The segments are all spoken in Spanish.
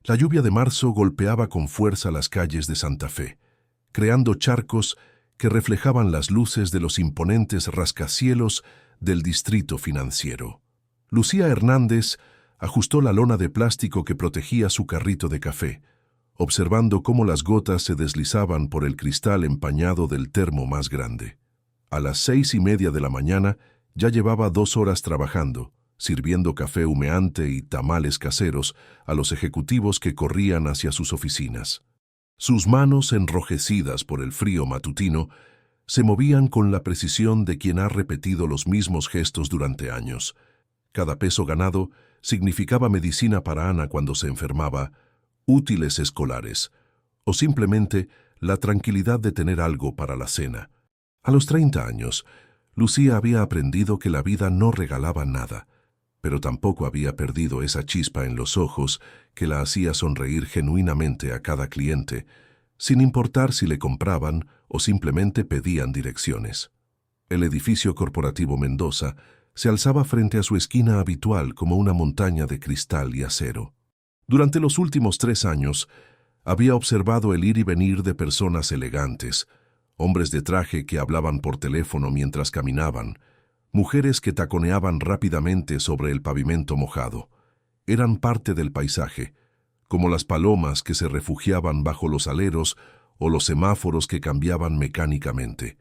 La lluvia de marzo golpeaba con fuerza las calles de Santa Fe, creando charcos que reflejaban las luces de los imponentes rascacielos del distrito financiero. Lucía Hernández ajustó la lona de plástico que protegía su carrito de café, observando cómo las gotas se deslizaban por el cristal empañado del termo más grande. A las 6:30 de la mañana ya llevaba 2 horas trabajando, sirviendo café humeante y tamales caseros a los ejecutivos que corrían hacia sus oficinas. Sus manos, enrojecidas por el frío matutino, se movían con la precisión de quien ha repetido los mismos gestos durante años. Cada peso ganado significaba medicina para Ana cuando se enfermaba, útiles escolares, o simplemente la tranquilidad de tener algo para la cena. A los 30 años, Lucía había aprendido que la vida no regalaba nada, pero tampoco había perdido esa chispa en los ojos que la hacía sonreír genuinamente a cada cliente, sin importar si le compraban o simplemente pedían direcciones. El edificio corporativo Mendoza se alzaba frente a su esquina habitual como una montaña de cristal y acero. Durante los últimos 3 años, había observado el ir y venir de personas elegantes, hombres de traje que hablaban por teléfono mientras caminaban, mujeres que taconeaban rápidamente sobre el pavimento mojado. Eran parte del paisaje, como las palomas que se refugiaban bajo los aleros o los semáforos que cambiaban mecánicamente.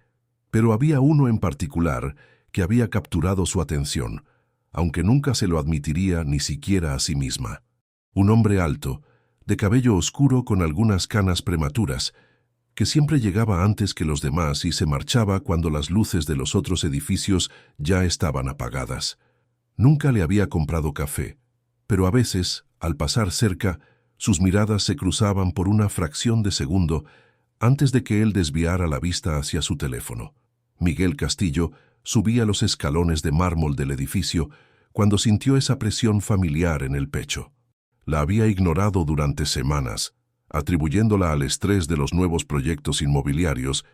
Pero había uno en particular que había capturado su atención, aunque nunca se lo admitiría ni siquiera a sí misma. Un hombre alto, de cabello oscuro con algunas canas prematuras, que siempre llegaba antes que los demás y se marchaba cuando las luces de los otros edificios ya estaban apagadas. Nunca le había comprado café, pero a veces, al pasar cerca, sus miradas se cruzaban por una fracción de segundo antes de que él desviara la vista hacia su teléfono. Miguel Castillo subía los escalones de mármol del edificio cuando sintió esa presión familiar en el pecho. La había ignorado durante semanas, atribuyéndola al estrés de los nuevos proyectos inmobiliarios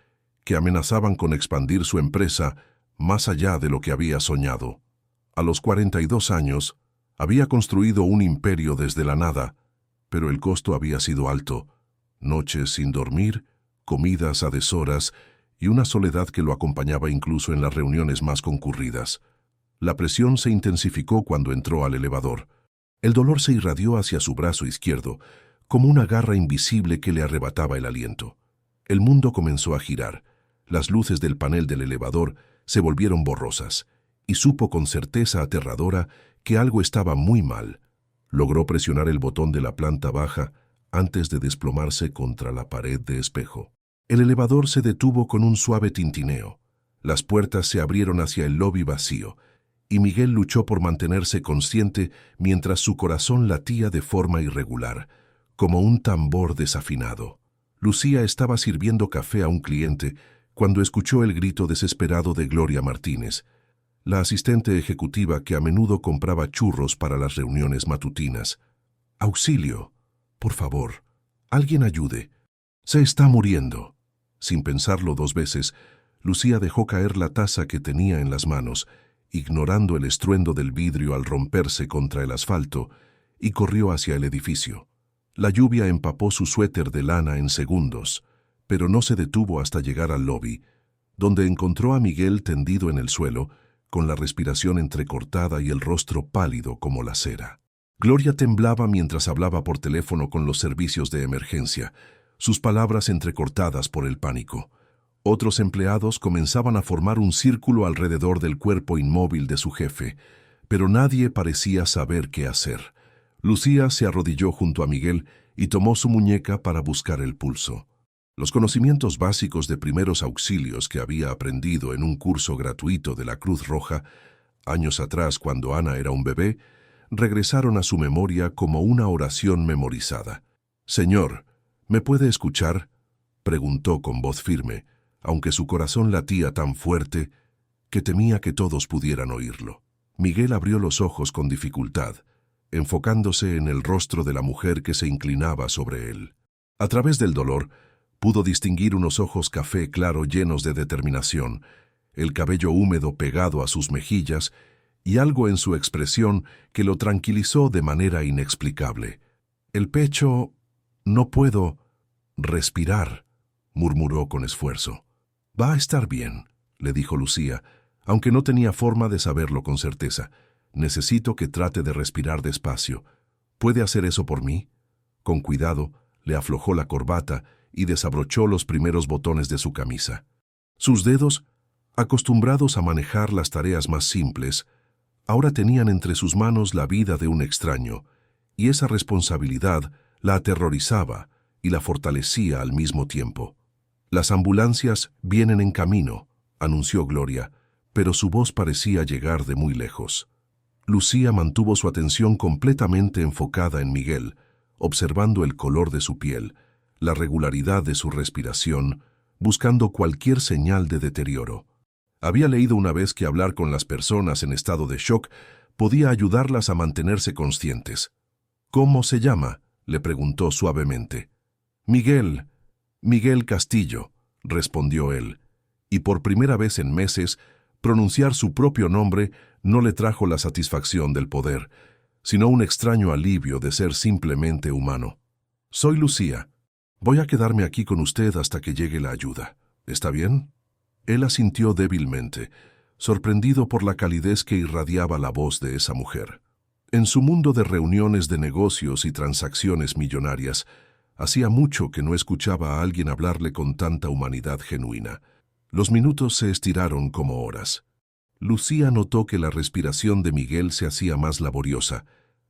que amenazaban con expandir su empresa más allá de lo que había soñado. A los 42 años, había construido un imperio desde la nada, pero el costo había sido alto: noches sin dormir, comidas a deshoras y una soledad que lo acompañaba incluso en las reuniones más concurridas. La presión se intensificó cuando entró al elevador. El dolor se irradió hacia su brazo izquierdo, como una garra invisible que le arrebataba el aliento. El mundo comenzó a girar. Las luces del panel del elevador se volvieron borrosas, y supo con certeza aterradora que algo estaba muy mal. Logró presionar el botón de la planta baja antes de desplomarse contra la pared de espejo. El elevador se detuvo con un suave tintineo. Las puertas se abrieron hacia el lobby vacío, y Miguel luchó por mantenerse consciente mientras su corazón latía de forma irregular, como un tambor desafinado. Lucía estaba sirviendo café a un cliente cuando escuchó el grito desesperado de Gloria Martínez, la asistente ejecutiva que a menudo compraba churros para las reuniones matutinas. «¡Auxilio! Por favor, alguien ayude. Se está muriendo». Sin pensarlo 2 veces, Lucía dejó caer la taza que tenía en las manos, ignorando el estruendo del vidrio al romperse contra el asfalto, y corrió hacia el edificio. La lluvia empapó su suéter de lana en segundos, pero no se detuvo hasta llegar al lobby, donde encontró a Miguel tendido en el suelo, con la respiración entrecortada y el rostro pálido como la cera. Gloria temblaba mientras hablaba por teléfono con los servicios de emergencia, sus palabras entrecortadas por el pánico. Otros empleados comenzaban a formar un círculo alrededor del cuerpo inmóvil de su jefe, pero nadie parecía saber qué hacer. Lucía se arrodilló junto a Miguel y tomó su muñeca para buscar el pulso. Los conocimientos básicos de primeros auxilios que había aprendido en un curso gratuito de la Cruz Roja, años atrás cuando Ana era un bebé, regresaron a su memoria como una oración memorizada. «Señor, ¿me puede escuchar?», preguntó con voz firme, aunque su corazón latía tan fuerte que temía que todos pudieran oírlo. Miguel abrió los ojos con dificultad, enfocándose en el rostro de la mujer que se inclinaba sobre él. A través del dolor, pudo distinguir unos ojos café claro llenos de determinación, el cabello húmedo pegado a sus mejillas y algo en su expresión que lo tranquilizó de manera inexplicable. El pecho... no puedo respirar, murmuró con esfuerzo. Va a estar bien, le dijo Lucía, aunque no tenía forma de saberlo con certeza. Necesito que trate de respirar despacio. ¿Puede hacer eso por mí? Con cuidado, le aflojó la corbata y desabrochó los primeros botones de su camisa. Sus dedos, acostumbrados a manejar las tareas más simples, ahora tenían entre sus manos la vida de un extraño, y esa responsabilidad la aterrorizaba y la fortalecía al mismo tiempo. Las ambulancias vienen en camino, anunció Gloria, pero su voz parecía llegar de muy lejos. Lucía mantuvo su atención completamente enfocada en Miguel, observando el color de su piel, la regularidad de su respiración, buscando cualquier señal de deterioro. Había leído una vez que hablar con las personas en estado de shock podía ayudarlas a mantenerse conscientes. «¿Cómo se llama?», le preguntó suavemente. «Miguel, Miguel Castillo», respondió él, y por primera vez en meses, pronunciar su propio nombre no le trajo la satisfacción del poder, sino un extraño alivio de ser simplemente humano. «Soy Lucía. Voy a quedarme aquí con usted hasta que llegue la ayuda. ¿Está bien?». Él asintió débilmente, sorprendido por la calidez que irradiaba la voz de esa mujer. En su mundo de reuniones de negocios y transacciones millonarias, hacía mucho que no escuchaba a alguien hablarle con tanta humanidad genuina. Los minutos se estiraron como horas. Lucía notó que la respiración de Miguel se hacía más laboriosa,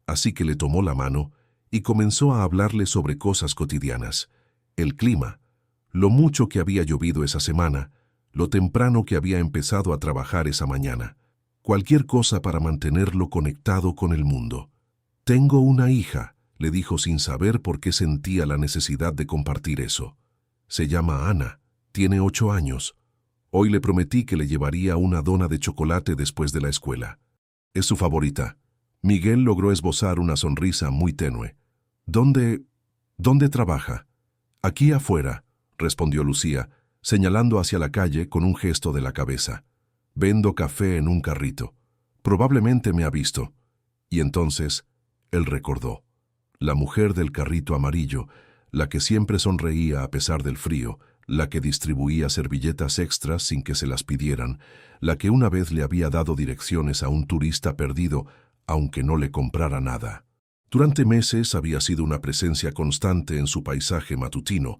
así que le tomó la mano y comenzó a hablarle sobre cosas cotidianas. El clima, lo mucho que había llovido esa semana, lo temprano que había empezado a trabajar esa mañana. Cualquier cosa para mantenerlo conectado con el mundo. «Tengo una hija», le dijo sin saber por qué sentía la necesidad de compartir eso. «Se llama Ana, tiene 8 años. Hoy le prometí que le llevaría una dona de chocolate después de la escuela. Es su favorita». Miguel logró esbozar una sonrisa muy tenue. «¿Dónde trabaja?» «Aquí afuera», respondió Lucía, señalando hacia la calle con un gesto de la cabeza. «Vendo café en un carrito. Probablemente me ha visto». Y entonces, él recordó. La mujer del carrito amarillo, la que siempre sonreía a pesar del frío, la que distribuía servilletas extras sin que se las pidieran, la que una vez le había dado direcciones a un turista perdido, aunque no le comprara nada. Durante meses había sido una presencia constante en su paisaje matutino,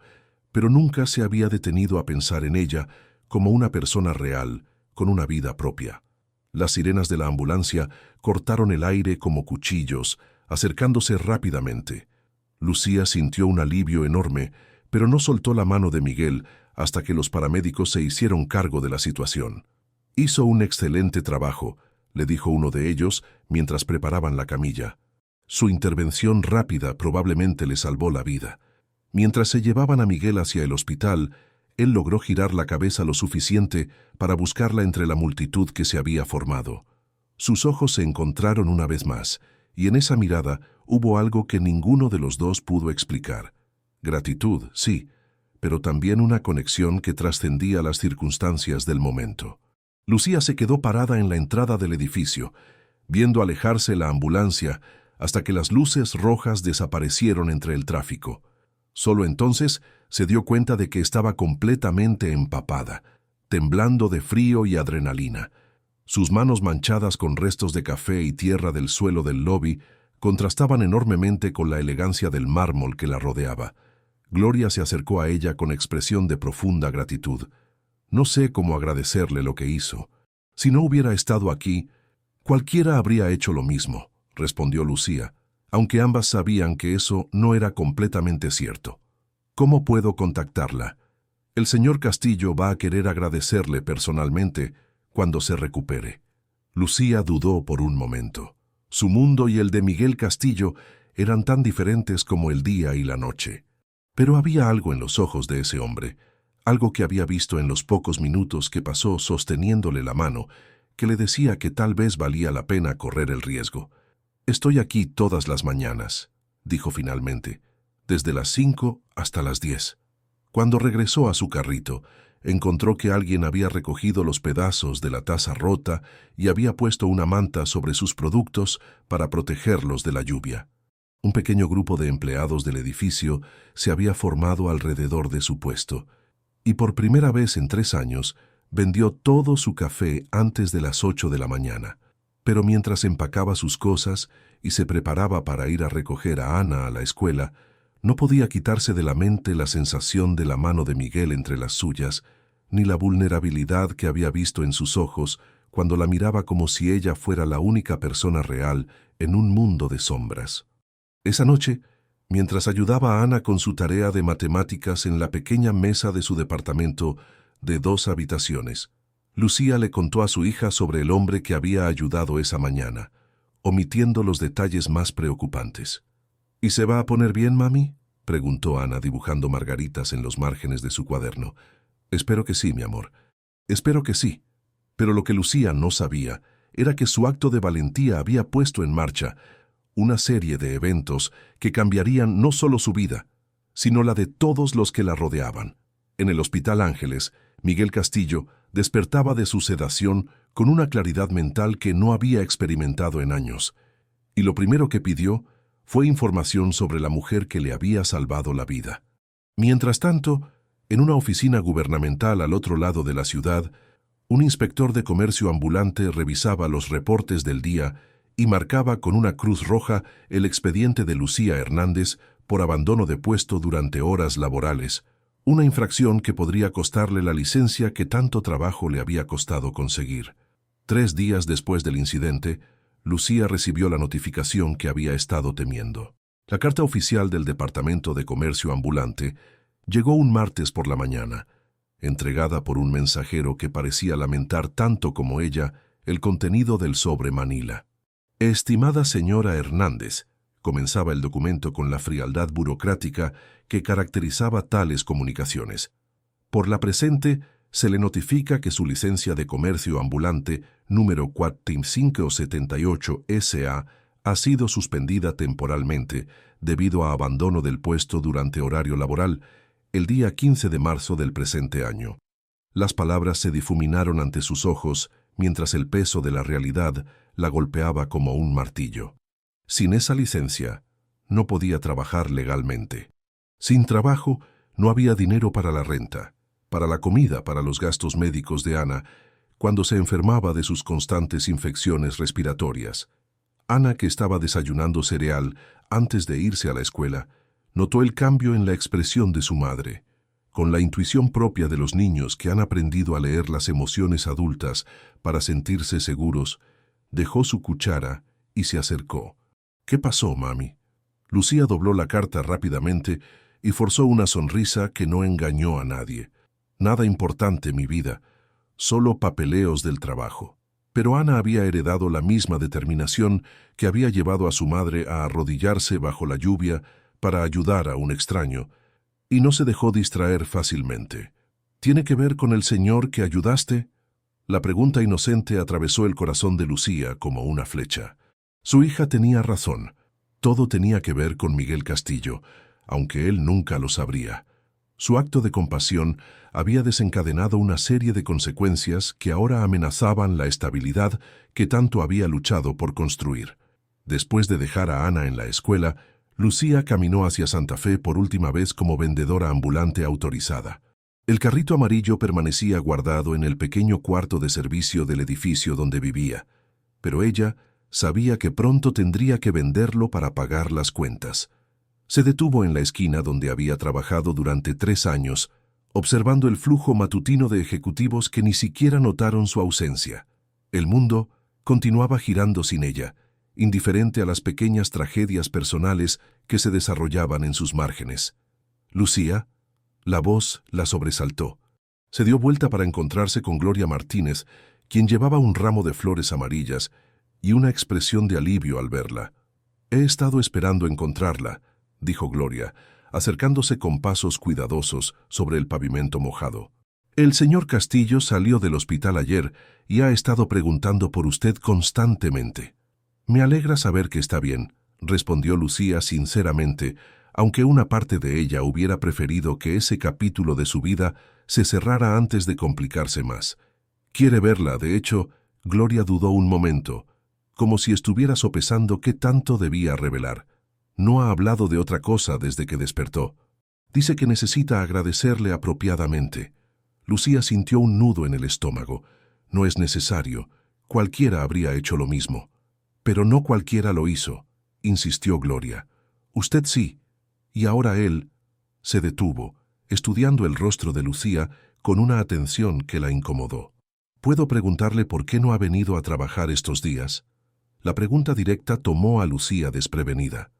pero nunca se había detenido a pensar en ella como una persona real, con una vida propia. Las sirenas de la ambulancia cortaron el aire como cuchillos, acercándose rápidamente. Lucía sintió un alivio enorme, pero no soltó la mano de Miguel hasta que los paramédicos se hicieron cargo de la situación. «Hizo un excelente trabajo», le dijo uno de ellos mientras preparaban la camilla. «Su intervención rápida probablemente le salvó la vida». Mientras se llevaban a Miguel hacia el hospital, él logró girar la cabeza lo suficiente para buscarla entre la multitud que se había formado. Sus ojos se encontraron una vez más, y en esa mirada hubo algo que ninguno de los dos pudo explicar. Gratitud, sí, pero también una conexión que trascendía las circunstancias del momento. Lucía se quedó parada en la entrada del edificio, viendo alejarse la ambulancia hasta que las luces rojas desaparecieron entre el tráfico. Solo entonces se dio cuenta de que estaba completamente empapada, temblando de frío y adrenalina. Sus manos manchadas con restos de café y tierra del suelo del lobby contrastaban enormemente con la elegancia del mármol que la rodeaba. Gloria se acercó a ella con expresión de profunda gratitud. «No sé cómo agradecerle lo que hizo. Si no hubiera estado aquí, cualquiera habría hecho lo mismo», respondió Lucía, aunque ambas sabían que eso no era completamente cierto. «¿Cómo puedo contactarla? El señor Castillo va a querer agradecerle personalmente cuando se recupere». Lucía dudó por un momento. Su mundo y el de Miguel Castillo eran tan diferentes como el día y la noche. Pero había algo en los ojos de ese hombre, algo que había visto en los pocos minutos que pasó sosteniéndole la mano, que le decía que tal vez valía la pena correr el riesgo. «Estoy aquí todas las mañanas», dijo finalmente, «desde las 5 hasta las 10. Cuando regresó a su carrito, encontró que alguien había recogido los pedazos de la taza rota y había puesto una manta sobre sus productos para protegerlos de la lluvia. Un pequeño grupo de empleados del edificio se había formado alrededor de su puesto, y por primera vez en 3 años vendió todo su café antes de las 8 de la mañana. Pero mientras empacaba sus cosas y se preparaba para ir a recoger a Ana a la escuela, no podía quitarse de la mente la sensación de la mano de Miguel entre las suyas, ni la vulnerabilidad que había visto en sus ojos cuando la miraba como si ella fuera la única persona real en un mundo de sombras. Esa noche, mientras ayudaba a Ana con su tarea de matemáticas en la pequeña mesa de su departamento de 2 habitaciones, Lucía le contó a su hija sobre el hombre que había ayudado esa mañana, omitiendo los detalles más preocupantes. ¿Y se va a poner bien, mami?, preguntó Ana dibujando margaritas en los márgenes de su cuaderno. Espero que sí, mi amor. Espero que sí. Pero lo que Lucía no sabía era que su acto de valentía había puesto en marcha una serie de eventos que cambiarían no solo su vida, sino la de todos los que la rodeaban. En el Hospital Ángeles, Miguel Castillo despertaba de su sedación con una claridad mental que no había experimentado en años, y lo primero que pidió fue información sobre la mujer que le había salvado la vida. Mientras tanto, en una oficina gubernamental al otro lado de la ciudad, un inspector de comercio ambulante revisaba los reportes del día y marcaba con una cruz roja el expediente de Lucía Hernández por abandono de puesto durante horas laborales, una infracción que podría costarle la licencia que tanto trabajo le había costado conseguir. 3 días después del incidente, Lucía recibió la notificación que había estado temiendo. La carta oficial del Departamento de Comercio Ambulante llegó un martes por la mañana, entregada por un mensajero que parecía lamentar tanto como ella el contenido del sobre Manila. «Estimada señora Hernández», comenzaba el documento con la frialdad burocrática que caracterizaba tales comunicaciones. «Por la presente, se le notifica que su licencia de comercio ambulante número 4578 SA ha sido suspendida temporalmente debido a abandono del puesto durante horario laboral el día 15 de marzo del presente año». Las palabras se difuminaron ante sus ojos mientras el peso de la realidad la golpeaba como un martillo. Sin esa licencia, no podía trabajar legalmente. Sin trabajo, no había dinero para la renta, para la comida, para los gastos médicos de Ana, cuando se enfermaba de sus constantes infecciones respiratorias. Ana, que estaba desayunando cereal antes de irse a la escuela, notó el cambio en la expresión de su madre. Con la intuición propia de los niños que han aprendido a leer las emociones adultas para sentirse seguros, dejó su cuchara y se acercó. «¿Qué pasó, mami?». Lucía dobló la carta rápidamente y forzó una sonrisa que no engañó a nadie. «Nada importante, mi vida, solo papeleos del trabajo». Pero Ana había heredado la misma determinación que había llevado a su madre a arrodillarse bajo la lluvia para ayudar a un extraño, y no se dejó distraer fácilmente. «¿Tiene que ver con el señor que ayudaste?». La pregunta inocente atravesó el corazón de Lucía como una flecha. Su hija tenía razón. Todo tenía que ver con Miguel Castillo, aunque él nunca lo sabría. Su acto de compasión había desencadenado una serie de consecuencias que ahora amenazaban la estabilidad que tanto había luchado por construir. Después de dejar a Ana en la escuela, Lucía caminó hacia Santa Fe por última vez como vendedora ambulante autorizada. El carrito amarillo permanecía guardado en el pequeño cuarto de servicio del edificio donde vivía, pero ella sabía que pronto tendría que venderlo para pagar las cuentas. Se detuvo en la esquina donde había trabajado durante 3 años, observando el flujo matutino de ejecutivos que ni siquiera notaron su ausencia. El mundo continuaba girando sin ella, indiferente a las pequeñas tragedias personales que se desarrollaban en sus márgenes. «Lucía», la voz la sobresaltó. Se dio vuelta para encontrarse con Gloria Martínez, quien llevaba un ramo de flores amarillas y una expresión de alivio al verla. «He estado esperando encontrarla», dijo Gloria, acercándose con pasos cuidadosos sobre el pavimento mojado. «El señor Castillo salió del hospital ayer y ha estado preguntando por usted constantemente». «Me alegra saber que está bien», respondió Lucía sinceramente, aunque una parte de ella hubiera preferido que ese capítulo de su vida se cerrara antes de complicarse más. «¿Quiere verla?». De hecho, Gloria dudó un momento, como si estuviera sopesando qué tanto debía revelar. No ha hablado de otra cosa desde que despertó. Dice que necesita agradecerle apropiadamente. Lucía sintió un nudo en el estómago. No es necesario. Cualquiera habría hecho lo mismo. Pero no cualquiera lo hizo, insistió Gloria. Usted sí. Y ahora él se detuvo, estudiando el rostro de Lucía con una atención que la incomodó. ¿Puedo preguntarle por qué no ha venido a trabajar estos días? La pregunta directa tomó a Lucía desprevenida.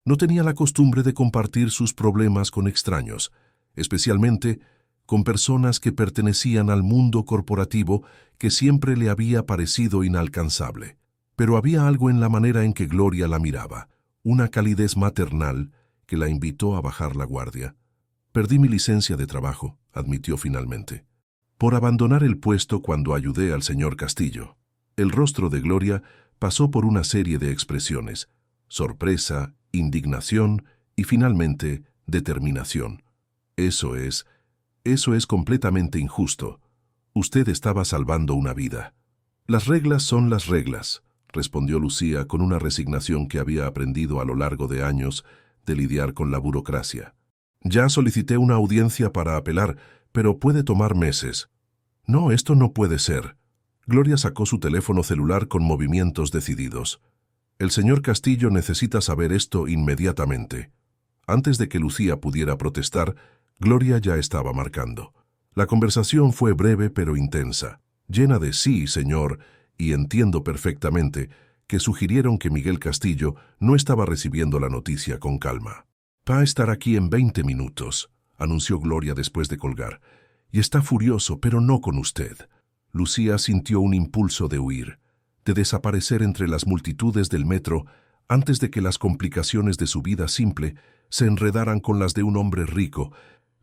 No tenía la costumbre de compartir sus problemas con extraños, especialmente con personas que pertenecían al mundo corporativo que siempre le había parecido inalcanzable. Pero había algo en la manera en que Gloria la miraba, una calidez maternal que la invitó a bajar la guardia. Perdí mi licencia de trabajo, admitió finalmente, por abandonar el puesto cuando ayudé al señor Castillo. El rostro de Gloria pasó por una serie de expresiones: sorpresa, indignación y finalmente determinación. Eso es completamente injusto. Usted estaba salvando una vida. Las reglas son las reglas, respondió Lucía con una resignación que había aprendido a lo largo de años de lidiar con la burocracia. Ya solicité una audiencia para apelar, pero puede tomar meses. No, esto no puede ser. Gloria sacó su teléfono celular con movimientos decididos. El señor Castillo necesita saber esto inmediatamente. Antes de que Lucía pudiera protestar, Gloria ya estaba marcando. La conversación fue breve pero intensa, llena de sí, señor, y entiendo perfectamente que sugirieron que Miguel Castillo no estaba recibiendo la noticia con calma. Va a estar aquí en 20 minutos, anunció Gloria después de colgar, y está furioso, pero no con usted. Lucía sintió un impulso de huir, de desaparecer entre las multitudes del metro antes de que las complicaciones de su vida simple se enredaran con las de un hombre rico,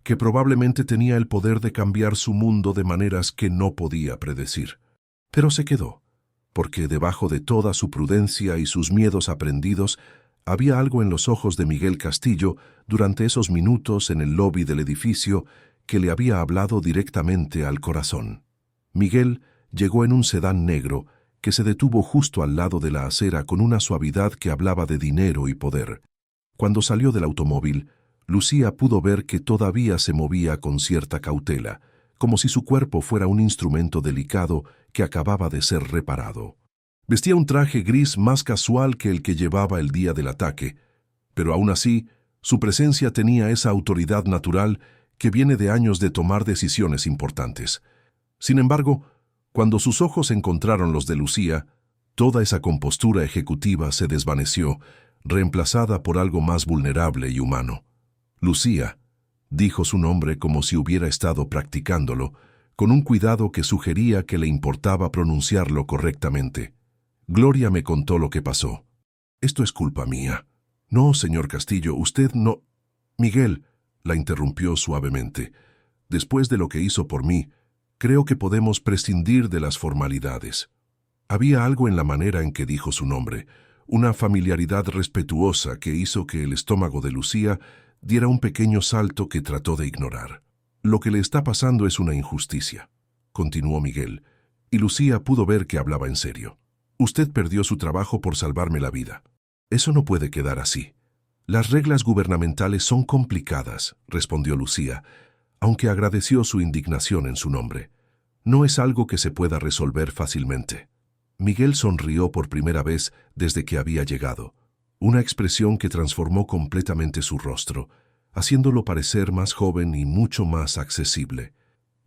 que probablemente tenía el poder de cambiar su mundo de maneras que no podía predecir. Pero se quedó, porque debajo de toda su prudencia y sus miedos aprendidos, había algo en los ojos de Miguel Castillo durante esos minutos en el lobby del edificio que le había hablado directamente al corazón. Miguel llegó en un sedán negro que se detuvo justo al lado de la acera con una suavidad que hablaba de dinero y poder. Cuando salió del automóvil, Lucía pudo ver que todavía se movía con cierta cautela, como si su cuerpo fuera un instrumento delicado que acababa de ser reparado. Vestía un traje gris más casual que el que llevaba el día del ataque, pero aún así, su presencia tenía esa autoridad natural que viene de años de tomar decisiones importantes. Sin embargo, cuando sus ojos encontraron los de Lucía, toda esa compostura ejecutiva se desvaneció, reemplazada por algo más vulnerable y humano. Lucía, dijo su nombre como si hubiera estado practicándolo, con un cuidado que sugería que le importaba pronunciarlo correctamente. Gloria me contó lo que pasó. Esto es culpa mía. No, señor Castillo, usted no... Miguel, la interrumpió suavemente. Después de lo que hizo por mí, creo que podemos prescindir de las formalidades. Había algo en la manera en que dijo su nombre, una familiaridad respetuosa que hizo que el estómago de Lucía diera un pequeño salto que trató de ignorar. Lo que le está pasando es una injusticia, continuó Miguel, y Lucía pudo ver que hablaba en serio. Usted perdió su trabajo por salvarme la vida. Eso no puede quedar así. Las reglas gubernamentales son complicadas, respondió Lucía, aunque agradeció su indignación en su nombre. No es algo que se pueda resolver fácilmente. Miguel sonrió por primera vez desde que había llegado, una expresión que transformó completamente su rostro, haciéndolo parecer más joven y mucho más accesible.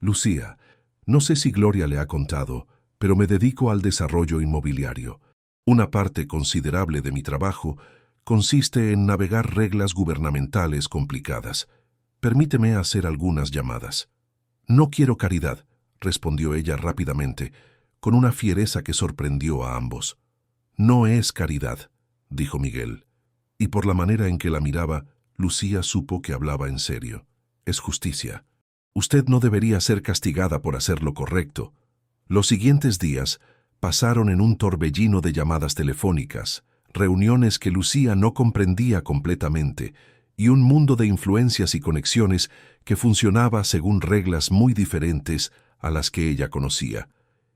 Lucía, no sé si Gloria le ha contado, pero me dedico al desarrollo inmobiliario. Una parte considerable de mi trabajo consiste en navegar reglas gubernamentales complicadas. Permíteme hacer algunas llamadas. No quiero caridad, respondió ella rápidamente, con una fiereza que sorprendió a ambos. No es caridad, dijo Miguel, y por la manera en que la miraba, Lucía supo que hablaba en serio. Es justicia. Usted no debería ser castigada por hacer lo correcto. Los siguientes días pasaron en un torbellino de llamadas telefónicas, reuniones que Lucía no comprendía completamente, y un mundo de influencias y conexiones que funcionaba según reglas muy diferentes a las que ella conocía.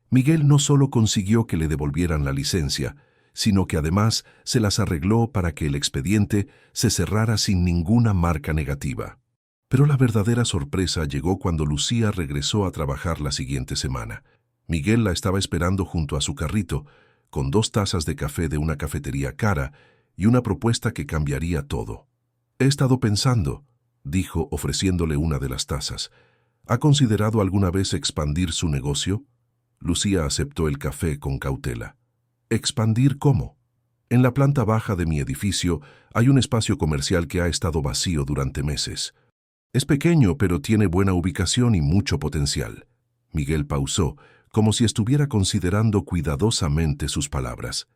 Miguel no solo consiguió que le devolvieran la licencia, sino que además se las arregló para que el expediente se cerrara sin ninguna marca negativa. Pero la verdadera sorpresa llegó cuando Lucía regresó a trabajar la siguiente semana. Miguel la estaba esperando junto a su carrito, con 2 tazas de café de una cafetería cara y una propuesta que cambiaría todo. «He estado pensando», dijo ofreciéndole una de las tazas. «¿Ha considerado alguna vez expandir su negocio?» Lucía aceptó el café con cautela. «¿Expandir cómo?» «En la planta baja de mi edificio hay un espacio comercial que ha estado vacío durante meses. Es pequeño, pero tiene buena ubicación y mucho potencial». Miguel pausó, como si estuviera considerando cuidadosamente sus palabras.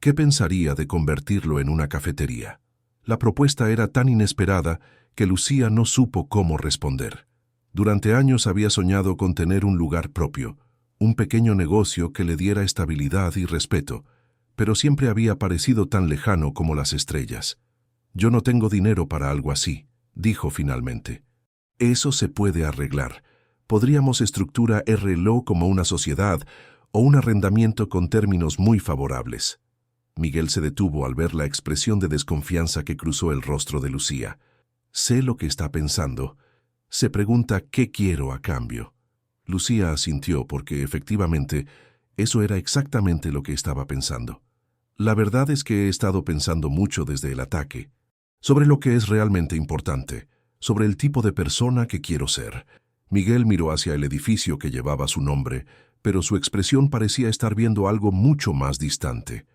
¿Qué pensaría de convertirlo en una cafetería? La propuesta era tan inesperada que Lucía no supo cómo responder. Durante años había soñado con tener un lugar propio, un pequeño negocio que le diera estabilidad y respeto, pero siempre había parecido tan lejano como las estrellas. «Yo no tengo dinero para algo así», dijo finalmente. «Eso se puede arreglar. Podríamos estructurarlo como una sociedad o un arrendamiento con términos muy favorables». Miguel se detuvo al ver la expresión de desconfianza que cruzó el rostro de Lucía. «Sé lo que está pensando. Se pregunta qué quiero a cambio». Lucía asintió porque, efectivamente, eso era exactamente lo que estaba pensando. «La verdad es que he estado pensando mucho desde el ataque, sobre lo que es realmente importante, sobre el tipo de persona que quiero ser». Miguel miró hacia el edificio que llevaba su nombre, pero su expresión parecía estar viendo algo mucho más distante.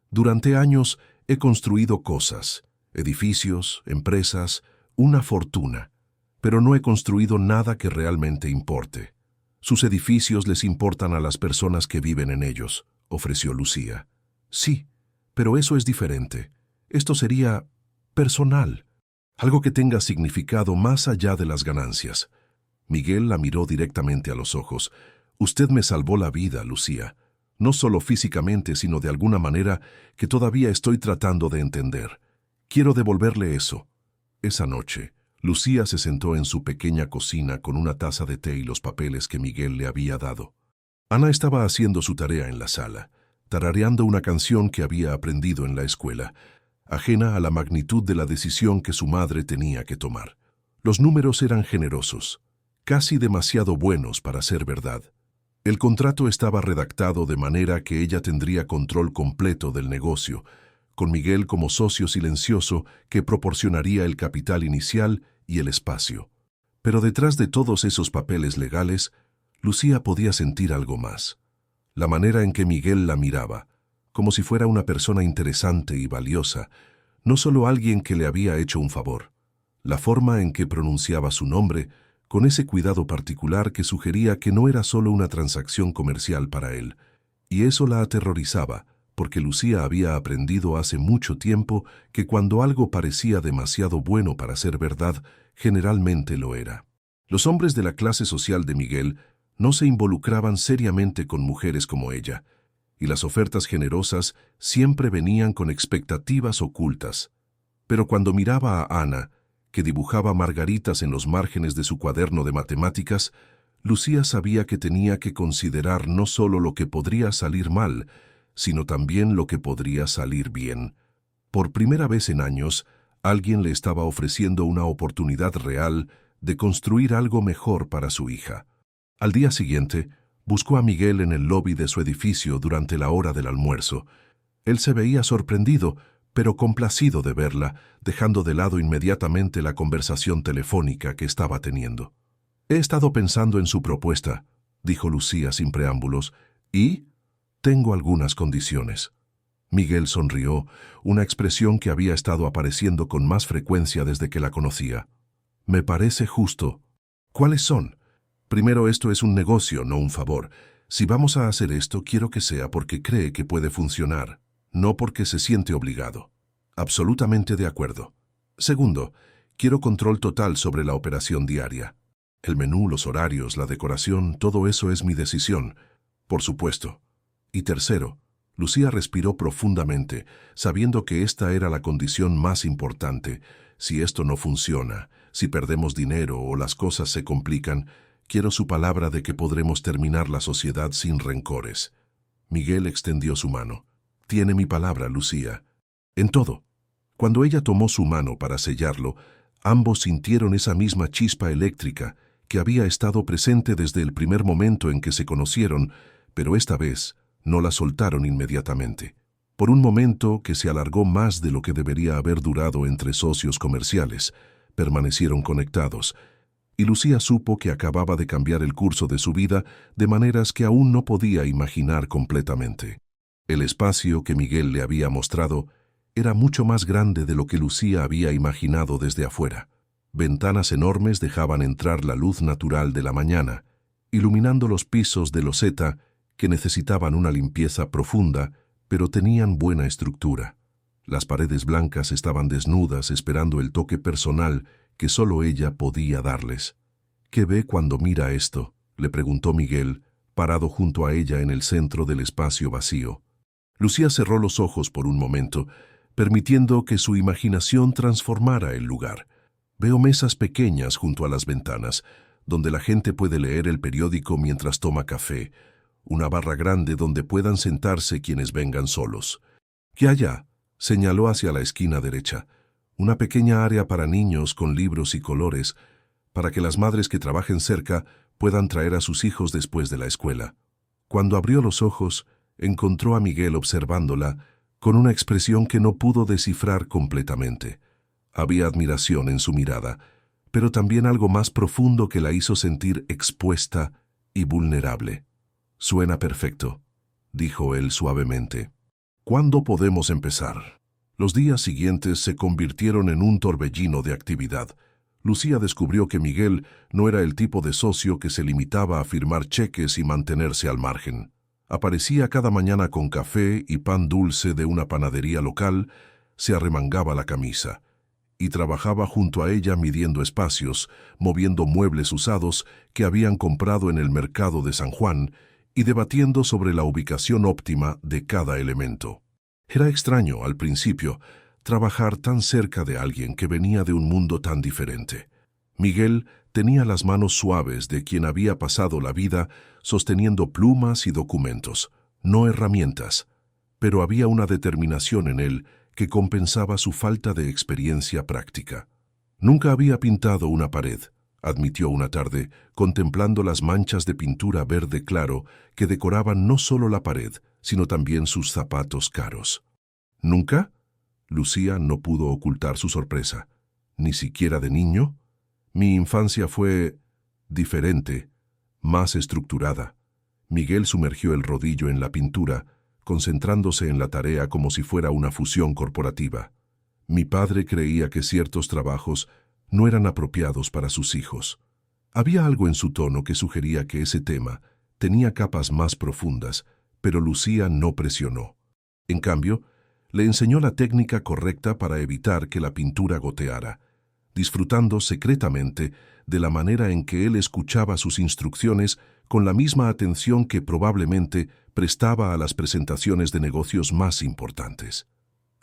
«Durante años he construido cosas, edificios, empresas, una fortuna, pero no he construido nada que realmente importe». «Sus edificios les importan a las personas que viven en ellos», ofreció Lucía. «Sí, pero eso es diferente. Esto sería personal, algo que tenga significado más allá de las ganancias». Miguel la miró directamente a los ojos. «Usted me salvó la vida, Lucía. No solo físicamente, sino de alguna manera que todavía estoy tratando de entender. Quiero devolverle eso». Esa noche, Lucía se sentó en su pequeña cocina con una taza de té y los papeles que Miguel le había dado. Ana estaba haciendo su tarea en la sala, tarareando una canción que había aprendido en la escuela, ajena a la magnitud de la decisión que su madre tenía que tomar. Los números eran generosos, casi demasiado buenos para ser verdad. El contrato estaba redactado de manera que ella tendría control completo del negocio, con Miguel como socio silencioso que proporcionaría el capital inicial y el espacio. Pero detrás de todos esos papeles legales, Lucía podía sentir algo más. La manera en que Miguel la miraba, como si fuera una persona interesante y valiosa, no solo alguien que le había hecho un favor. La forma en que pronunciaba su nombre, con ese cuidado particular que sugería que no era solo una transacción comercial para él. Y eso la aterrorizaba, porque Lucía había aprendido hace mucho tiempo que cuando algo parecía demasiado bueno para ser verdad, generalmente lo era. Los hombres de la clase social de Miguel no se involucraban seriamente con mujeres como ella, y las ofertas generosas siempre venían con expectativas ocultas. Pero cuando miraba a Ana, que dibujaba margaritas en los márgenes de su cuaderno de matemáticas, Lucía sabía que tenía que considerar no solo lo que podría salir mal, sino también lo que podría salir bien. Por primera vez en años, alguien le estaba ofreciendo una oportunidad real de construir algo mejor para su hija. Al día siguiente, buscó a Miguel en el lobby de su edificio durante la hora del almuerzo. Él se veía sorprendido, pero complacido de verla, dejando de lado inmediatamente la conversación telefónica que estaba teniendo. «He estado pensando en su propuesta», dijo Lucía sin preámbulos, «y tengo algunas condiciones». Miguel sonrió, una expresión que había estado apareciendo con más frecuencia desde que la conocía. «Me parece justo». «¿Cuáles son?» «Primero, esto es un negocio, no un favor. Si vamos a hacer esto, quiero que sea porque cree que puede funcionar, no porque se siente obligado». «Absolutamente de acuerdo». «Segundo, quiero control total sobre la operación diaria. El menú, los horarios, la decoración, todo eso es mi decisión». «Por supuesto». «Y tercero», Lucía respiró profundamente, sabiendo que esta era la condición más importante. «Si esto no funciona, si perdemos dinero o las cosas se complican, quiero su palabra de que podremos terminar la sociedad sin rencores». Miguel extendió su mano. Tiene mi palabra, Lucía. En todo. Cuando ella tomó su mano para sellarlo, ambos sintieron esa misma chispa eléctrica que había estado presente desde el primer momento en que se conocieron, pero esta vez no la soltaron inmediatamente. Por un momento que se alargó más de lo que debería haber durado entre socios comerciales, permanecieron conectados, y Lucía supo que acababa de cambiar el curso de su vida de maneras que aún no podía imaginar completamente. El espacio que Miguel le había mostrado era mucho más grande de lo que Lucía había imaginado desde afuera. Ventanas enormes dejaban entrar la luz natural de la mañana, iluminando los pisos de loseta que necesitaban una limpieza profunda, pero tenían buena estructura. Las paredes blancas estaban desnudas esperando el toque personal que solo ella podía darles. ¿Qué ve cuando mira esto?, le preguntó Miguel, parado junto a ella en el centro del espacio vacío. Lucía cerró los ojos por un momento, permitiendo que su imaginación transformara el lugar. Veo mesas pequeñas junto a las ventanas, donde la gente puede leer el periódico mientras toma café, una barra grande donde puedan sentarse quienes vengan solos. ¿Qué allá?, señaló hacia la esquina derecha. Una pequeña área para niños con libros y colores, para que las madres que trabajen cerca puedan traer a sus hijos después de la escuela. Cuando abrió los ojos, encontró a Miguel observándola con una expresión que no pudo descifrar completamente. Había admiración en su mirada, pero también algo más profundo que la hizo sentir expuesta y vulnerable. «Suena perfecto», dijo él suavemente. «¿Cuándo podemos empezar?» Los días siguientes se convirtieron en un torbellino de actividad. Lucía descubrió que Miguel no era el tipo de socio que se limitaba a firmar cheques y mantenerse al margen. Aparecía cada mañana con café y pan dulce de una panadería local, se arremangaba la camisa y trabajaba junto a ella midiendo espacios, moviendo muebles usados que habían comprado en el mercado de San Juan y debatiendo sobre la ubicación óptima de cada elemento. Era extraño, al principio, trabajar tan cerca de alguien que venía de un mundo tan diferente. Miguel tenía las manos suaves de quien había pasado la vida sosteniendo plumas y documentos, no herramientas, pero había una determinación en él que compensaba su falta de experiencia práctica. Nunca había pintado una pared, admitió una tarde, contemplando las manchas de pintura verde claro que decoraban no solo la pared, sino también sus zapatos caros. ¿Nunca? Lucía no pudo ocultar su sorpresa. ¿Ni siquiera de niño? Mi infancia fue diferente, más estructurada. Miguel sumergió el rodillo en la pintura, concentrándose en la tarea como si fuera una fusión corporativa. Mi padre creía que ciertos trabajos no eran apropiados para sus hijos. Había algo en su tono que sugería que ese tema tenía capas más profundas, pero Lucía no presionó. En cambio, le enseñó la técnica correcta para evitar que la pintura goteara, disfrutando secretamente de la manera en que él escuchaba sus instrucciones con la misma atención que probablemente prestaba a las presentaciones de negocios más importantes.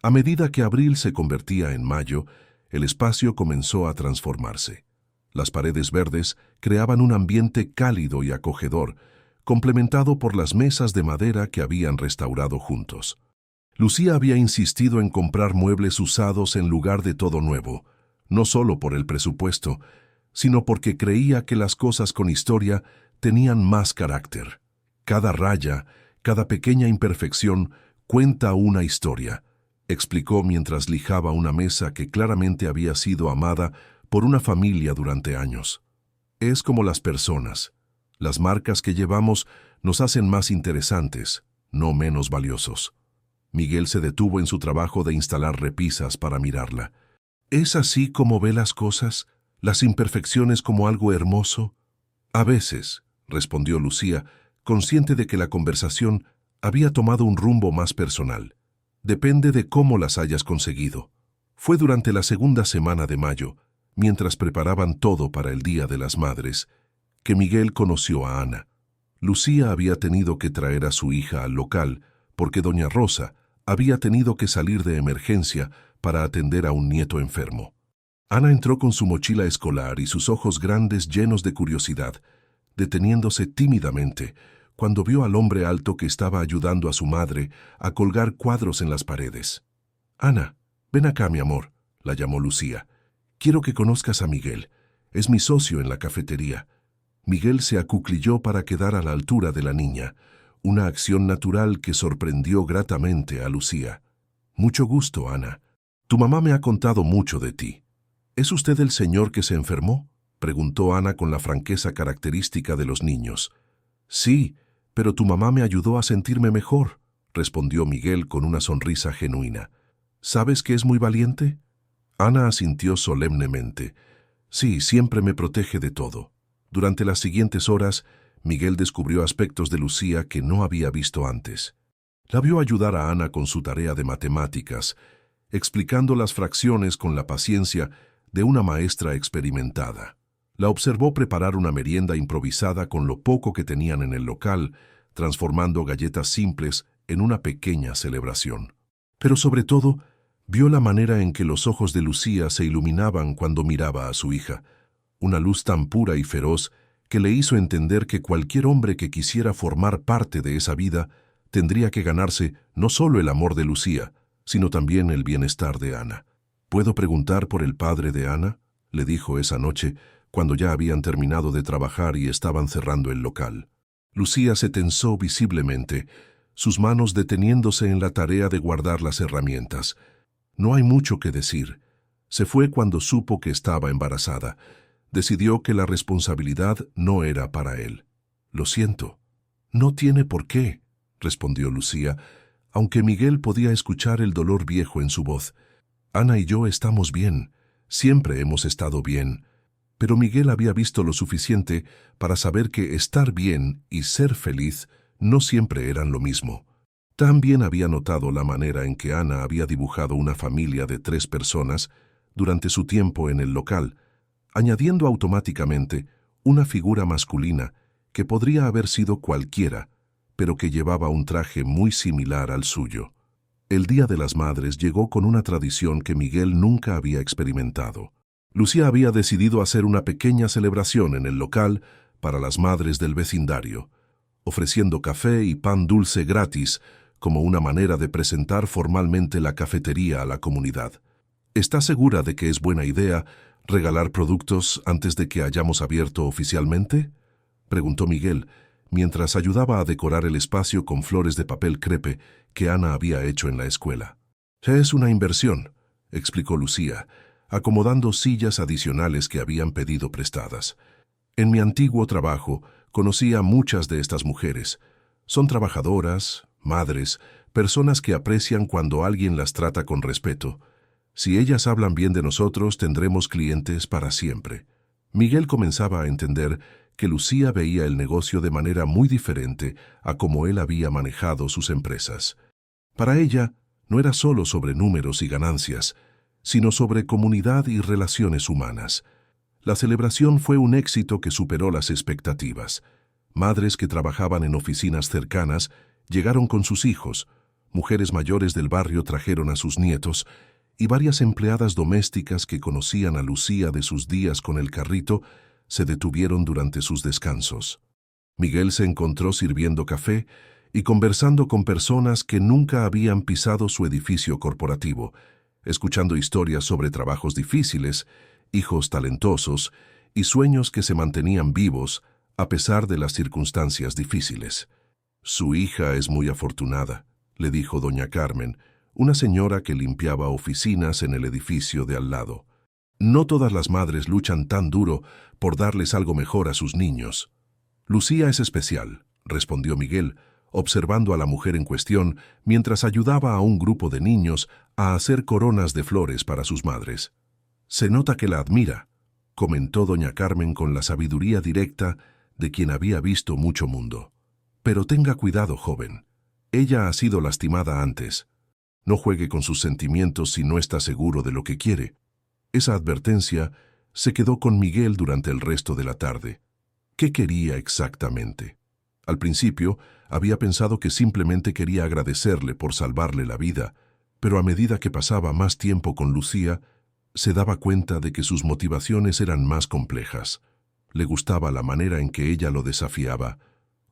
A medida que abril se convertía en mayo, el espacio comenzó a transformarse. Las paredes verdes creaban un ambiente cálido y acogedor, complementado por las mesas de madera que habían restaurado juntos. Lucía había insistido en comprar muebles usados en lugar de todo nuevo, no solo por el presupuesto, sino porque creía que las cosas con historia tenían más carácter. Cada raya, cada pequeña imperfección cuenta una historia, explicó mientras lijaba una mesa que claramente había sido amada por una familia durante años. Es como las personas. Las marcas que llevamos nos hacen más interesantes, no menos valiosos. Miguel se detuvo en su trabajo de instalar repisas para mirarla. ¿Es así como ve las cosas? ¿Las imperfecciones como algo hermoso? A veces, respondió Lucía, consciente de que la conversación había tomado un rumbo más personal. Depende de cómo las hayas conseguido. Fue durante la segunda semana de mayo, mientras preparaban todo para el Día de las Madres, que Miguel conoció a Ana. Lucía había tenido que traer a su hija al local porque doña Rosa había tenido que salir de emergencia para atender a un nieto enfermo. Ana entró con su mochila escolar y sus ojos grandes llenos de curiosidad, deteniéndose tímidamente cuando vio al hombre alto que estaba ayudando a su madre a colgar cuadros en las paredes. «Ana, ven acá, mi amor», la llamó Lucía. «Quiero que conozcas a Miguel. Es mi socio en la cafetería». Miguel se acuclilló para quedar a la altura de la niña, una acción natural que sorprendió gratamente a Lucía. «Mucho gusto, Ana. Tu mamá me ha contado mucho de ti». «¿Es usted el señor que se enfermó?», preguntó Ana con la franqueza característica de los niños. «Sí, pero tu mamá me ayudó a sentirme mejor», respondió Miguel con una sonrisa genuina. «¿Sabes que es muy valiente?». Ana asintió solemnemente. «Sí, siempre me protege de todo». Durante las siguientes horas, Miguel descubrió aspectos de Lucía que no había visto antes. La vio ayudar a Ana con su tarea de matemáticas, explicando las fracciones con la paciencia de una maestra experimentada. La observó preparar una merienda improvisada con lo poco que tenían en el local, transformando galletas simples en una pequeña celebración. Pero sobre todo, vio la manera en que los ojos de Lucía se iluminaban cuando miraba a su hija, una luz tan pura y feroz que le hizo entender que cualquier hombre que quisiera formar parte de esa vida tendría que ganarse no solo el amor de Lucía, sino también el bienestar de Ana. «¿Puedo preguntar por el padre de Ana?», le dijo esa noche, cuando ya habían terminado de trabajar y estaban cerrando el local. Lucía se tensó visiblemente, sus manos deteniéndose en la tarea de guardar las herramientas. No hay mucho que decir. Se fue cuando supo que estaba embarazada. Decidió que la responsabilidad no era para él. «Lo siento». «No tiene por qué», respondió Lucía, aunque Miguel podía escuchar el dolor viejo en su voz. «Ana y yo estamos bien. Siempre hemos estado bien». Pero Miguel había visto lo suficiente para saber que estar bien y ser feliz no siempre eran lo mismo. También había notado la manera en que Ana había dibujado una familia de 3 personas durante su tiempo en el local, añadiendo automáticamente una figura masculina que podría haber sido cualquiera, pero que llevaba un traje muy similar al suyo. El Día de las Madres llegó con una tradición que Miguel nunca había experimentado. Lucía había decidido hacer una pequeña celebración en el local para las madres del vecindario, ofreciendo café y pan dulce gratis como una manera de presentar formalmente la cafetería a la comunidad. «¿Está segura de que es buena idea regalar productos antes de que hayamos abierto oficialmente?», preguntó Miguel, mientras ayudaba a decorar el espacio con flores de papel crepe que Ana había hecho en la escuela. «Es una inversión», explicó Lucía, acomodando sillas adicionales que habían pedido prestadas. «En mi antiguo trabajo conocí a muchas de estas mujeres. Son trabajadoras, madres, personas que aprecian cuando alguien las trata con respeto. Si ellas hablan bien de nosotros, tendremos clientes para siempre». Miguel comenzaba a entender que Lucía veía el negocio de manera muy diferente a como él había manejado sus empresas. Para ella, no era solo sobre números y ganancias, sino sobre comunidad y relaciones humanas. La celebración fue un éxito que superó las expectativas. Madres que trabajaban en oficinas cercanas llegaron con sus hijos, mujeres mayores del barrio trajeron a sus nietos, y varias empleadas domésticas que conocían a Lucía de sus días con el carrito se detuvieron durante sus descansos. Miguel se encontró sirviendo café y conversando con personas que nunca habían pisado su edificio corporativo, escuchando historias sobre trabajos difíciles, hijos talentosos y sueños que se mantenían vivos a pesar de las circunstancias difíciles. «Su hija es muy afortunada», le dijo doña Carmen, una señora que limpiaba oficinas en el edificio de al lado. «No todas las madres luchan tan duro por darles algo mejor a sus niños». «Lucía es especial», respondió Miguel, observando a la mujer en cuestión mientras ayudaba a un grupo de niños a hacer coronas de flores para sus madres. «Se nota que la admira», comentó doña Carmen con la sabiduría directa de quien había visto mucho mundo. «Pero tenga cuidado, joven. Ella ha sido lastimada antes. No juegue con sus sentimientos si no está seguro de lo que quiere». Esa advertencia se quedó con Miguel durante el resto de la tarde. ¿Qué quería exactamente? Al principio, había pensado que simplemente quería agradecerle por salvarle la vida, pero a medida que pasaba más tiempo con Lucía, se daba cuenta de que sus motivaciones eran más complejas. Le gustaba la manera en que ella lo desafiaba,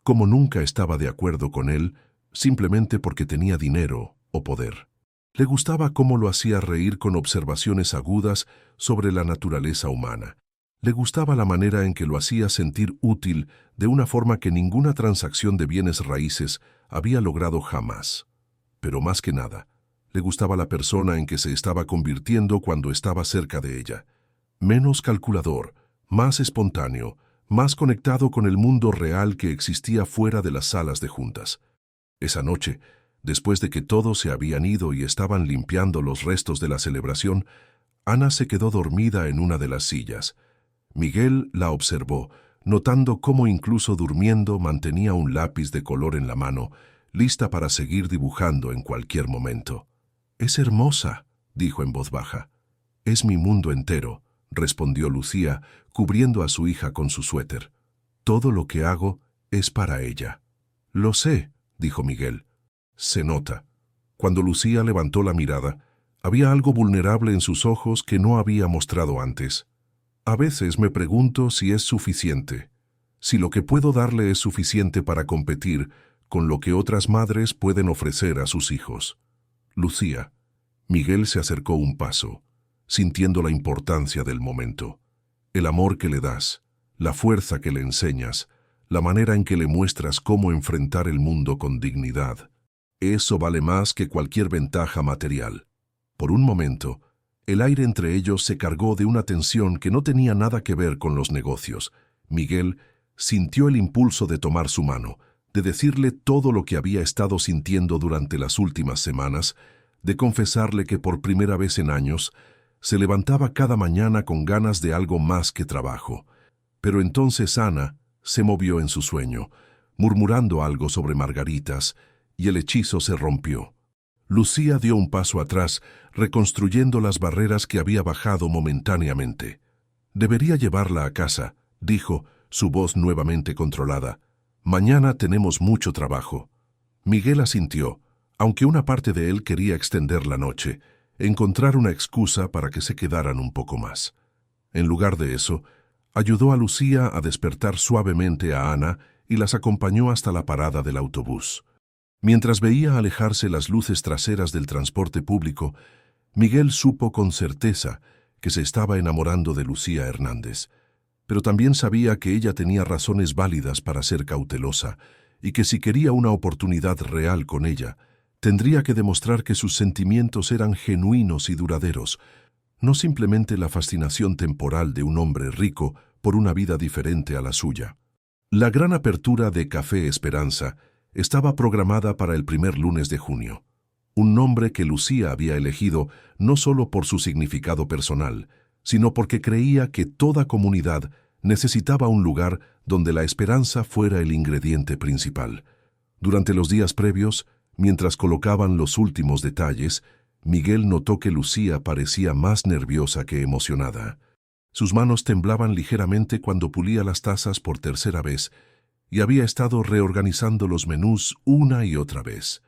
como nunca estaba de acuerdo con él, simplemente porque tenía dinero o poder. Le gustaba cómo lo hacía reír con observaciones agudas sobre la naturaleza humana. Le gustaba la manera en que lo hacía sentir útil de una forma que ninguna transacción de bienes raíces había logrado jamás. Pero más que nada, le gustaba la persona en que se estaba convirtiendo cuando estaba cerca de ella. Menos calculador, más espontáneo, más conectado con el mundo real que existía fuera de las salas de juntas. Esa noche, después de que todos se habían ido y estaban limpiando los restos de la celebración, Ana se quedó dormida en una de las sillas. Miguel la observó, notando cómo incluso durmiendo mantenía un lápiz de color en la mano, lista para seguir dibujando en cualquier momento. «Es hermosa», dijo en voz baja. «Es mi mundo entero», respondió Lucía, cubriendo a su hija con su suéter. «Todo lo que hago es para ella». «Lo sé», dijo Miguel. «Se nota». Cuando Lucía levantó la mirada, había algo vulnerable en sus ojos que no había mostrado antes. «A veces me pregunto si es suficiente, si lo que puedo darle es suficiente para competir con lo que otras madres pueden ofrecer a sus hijos». «Lucía». Miguel se acercó un paso, sintiendo la importancia del momento. El amor que le das, la fuerza que le enseñas, la manera en que le muestras cómo enfrentar el mundo con dignidad. Eso vale más que cualquier ventaja material. Por un momento, el aire entre ellos se cargó de una tensión que no tenía nada que ver con los negocios. Miguel sintió el impulso de tomar su mano, de decirle todo lo que había estado sintiendo durante las últimas semanas, de confesarle que por primera vez en años se levantaba cada mañana con ganas de algo más que trabajo. Pero entonces Ana se movió en su sueño, murmurando algo sobre margaritas, y el hechizo se rompió. Lucía dio un paso atrás, reconstruyendo las barreras que había bajado momentáneamente. «Debería llevarla a casa», dijo, su voz nuevamente controlada. «Mañana tenemos mucho trabajo». Miguel asintió, aunque una parte de él quería extender la noche, encontrar una excusa para que se quedaran un poco más. En lugar de eso, ayudó a Lucía a despertar suavemente a Ana y las acompañó hasta la parada del autobús. Mientras veía alejarse las luces traseras del transporte público, Miguel supo con certeza que se estaba enamorando de Lucía Hernández, pero también sabía que ella tenía razones válidas para ser cautelosa y que si quería una oportunidad real con ella, tendría que demostrar que sus sentimientos eran genuinos y duraderos, no simplemente la fascinación temporal de un hombre rico por una vida diferente a la suya. La gran apertura de Café Esperanza estaba programada para el primer lunes de junio, un nombre que Lucía había elegido no solo por su significado personal, sino porque creía que toda comunidad necesitaba un lugar donde la esperanza fuera el ingrediente principal. Durante los días previos, mientras colocaban los últimos detalles, Miguel notó que Lucía parecía más nerviosa que emocionada. Sus manos temblaban ligeramente cuando pulía las tazas por tercera vez y había estado reorganizando los menús una y otra vez.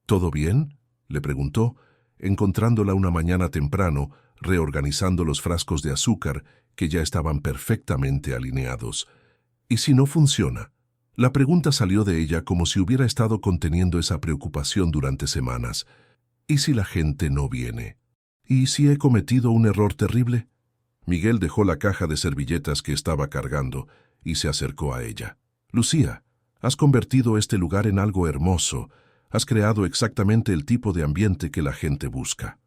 «¿Todo bien?», le preguntó, encontrándola una mañana temprano, reorganizando los frascos de azúcar que ya estaban perfectamente alineados. «¿Y si no funciona?». La pregunta salió de ella como si hubiera estado conteniendo esa preocupación durante semanas. «¿Y si la gente no viene? ¿Y si he cometido un error terrible?». Miguel dejó la caja de servilletas que estaba cargando y se acercó a ella. «Lucía, has convertido este lugar en algo hermoso. Has creado exactamente el tipo de ambiente que la gente busca».